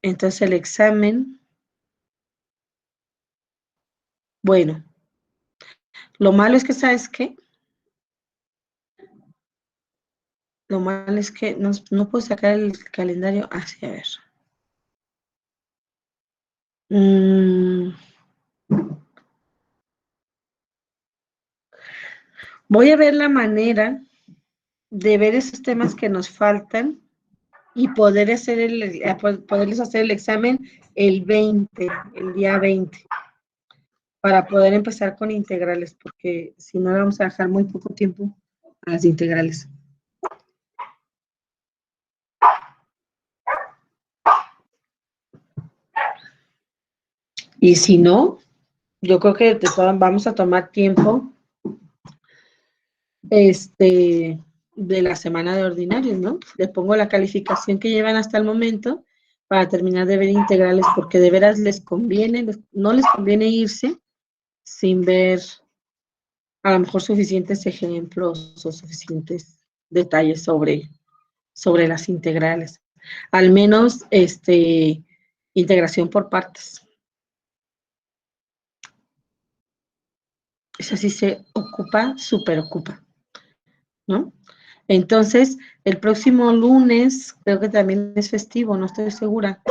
Entonces el examen, bueno, lo malo es que, ¿sabes qué? Lo malo es que no puedo sacar el calendario. Sí, a ver. Voy a ver la manera de ver esos temas que nos faltan y poderles hacer el examen el día 20, para poder empezar con integrales, porque si no vamos a dejar muy poco tiempo a las integrales. Y si no, yo creo que vamos a tomar tiempo de la semana de ordinarios, ¿no? Le pongo la calificación que llevan hasta el momento para terminar de ver integrales, porque de veras no les conviene irse sin ver a lo mejor suficientes ejemplos o suficientes detalles sobre las integrales. Al menos, integración por partes. Esa sí se ocupa, súper ocupa, ¿no? Entonces, el próximo lunes, creo que también es festivo, no estoy segura.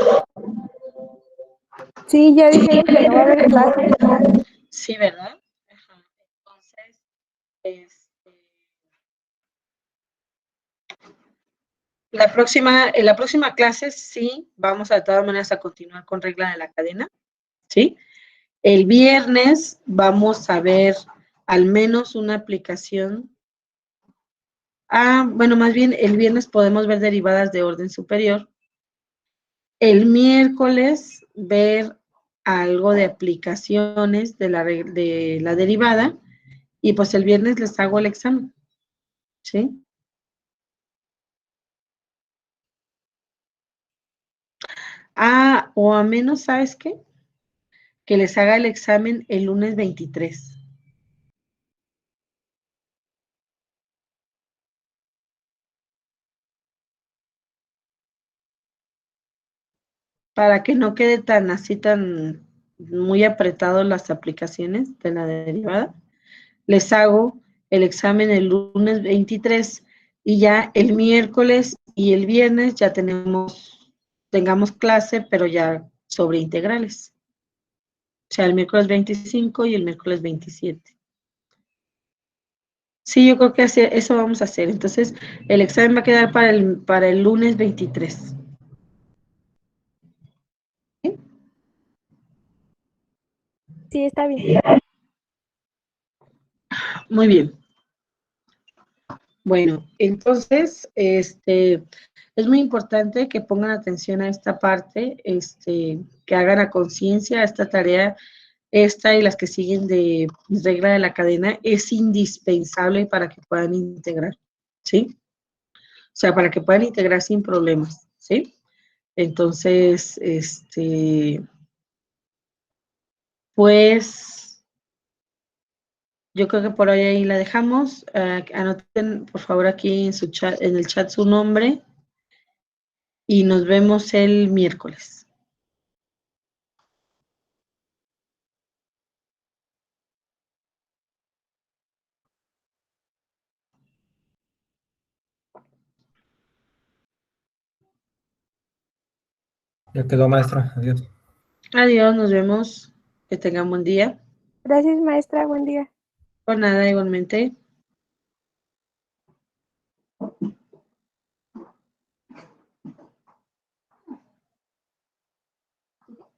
Sí, ya dijeron que no va a haber clases. Sí, ¿verdad? Ajá. Entonces, en la próxima clase sí, vamos de todas maneras a continuar con regla de la cadena, ¿sí? El viernes vamos a ver al menos una aplicación. Bueno, más bien el viernes podemos ver derivadas de orden superior. El miércoles ver algo de aplicaciones de la derivada y pues el viernes les hago el examen, ¿sí? O a menos, ¿sabes qué? Que les haga el examen el lunes 23. Para que no quede tan muy apretado las aplicaciones de la derivada. Les hago el examen el lunes 23 y ya el miércoles y el viernes ya tengamos clase, pero ya sobre integrales. O sea, el miércoles 25 y el miércoles 27. Sí, yo creo que eso vamos a hacer. Entonces, el examen va a quedar para el lunes 23. ¿Sí? Sí, está bien. Muy bien. Bueno, entonces, es muy importante que pongan atención a esta parte, que hagan a conciencia esta tarea, esta y las que siguen de regla de la cadena, es indispensable para que puedan integrar, ¿sí? O sea, para que puedan integrar sin problemas, ¿sí? Entonces, pues, yo creo que por hoy ahí la dejamos. Anoten, por favor, aquí en su chat, en el chat su nombre y nos vemos el miércoles. Ya quedó, maestra. Adiós. Adiós, nos vemos. Que tengan buen día. Gracias, maestra. Buen día. Por nada, igualmente.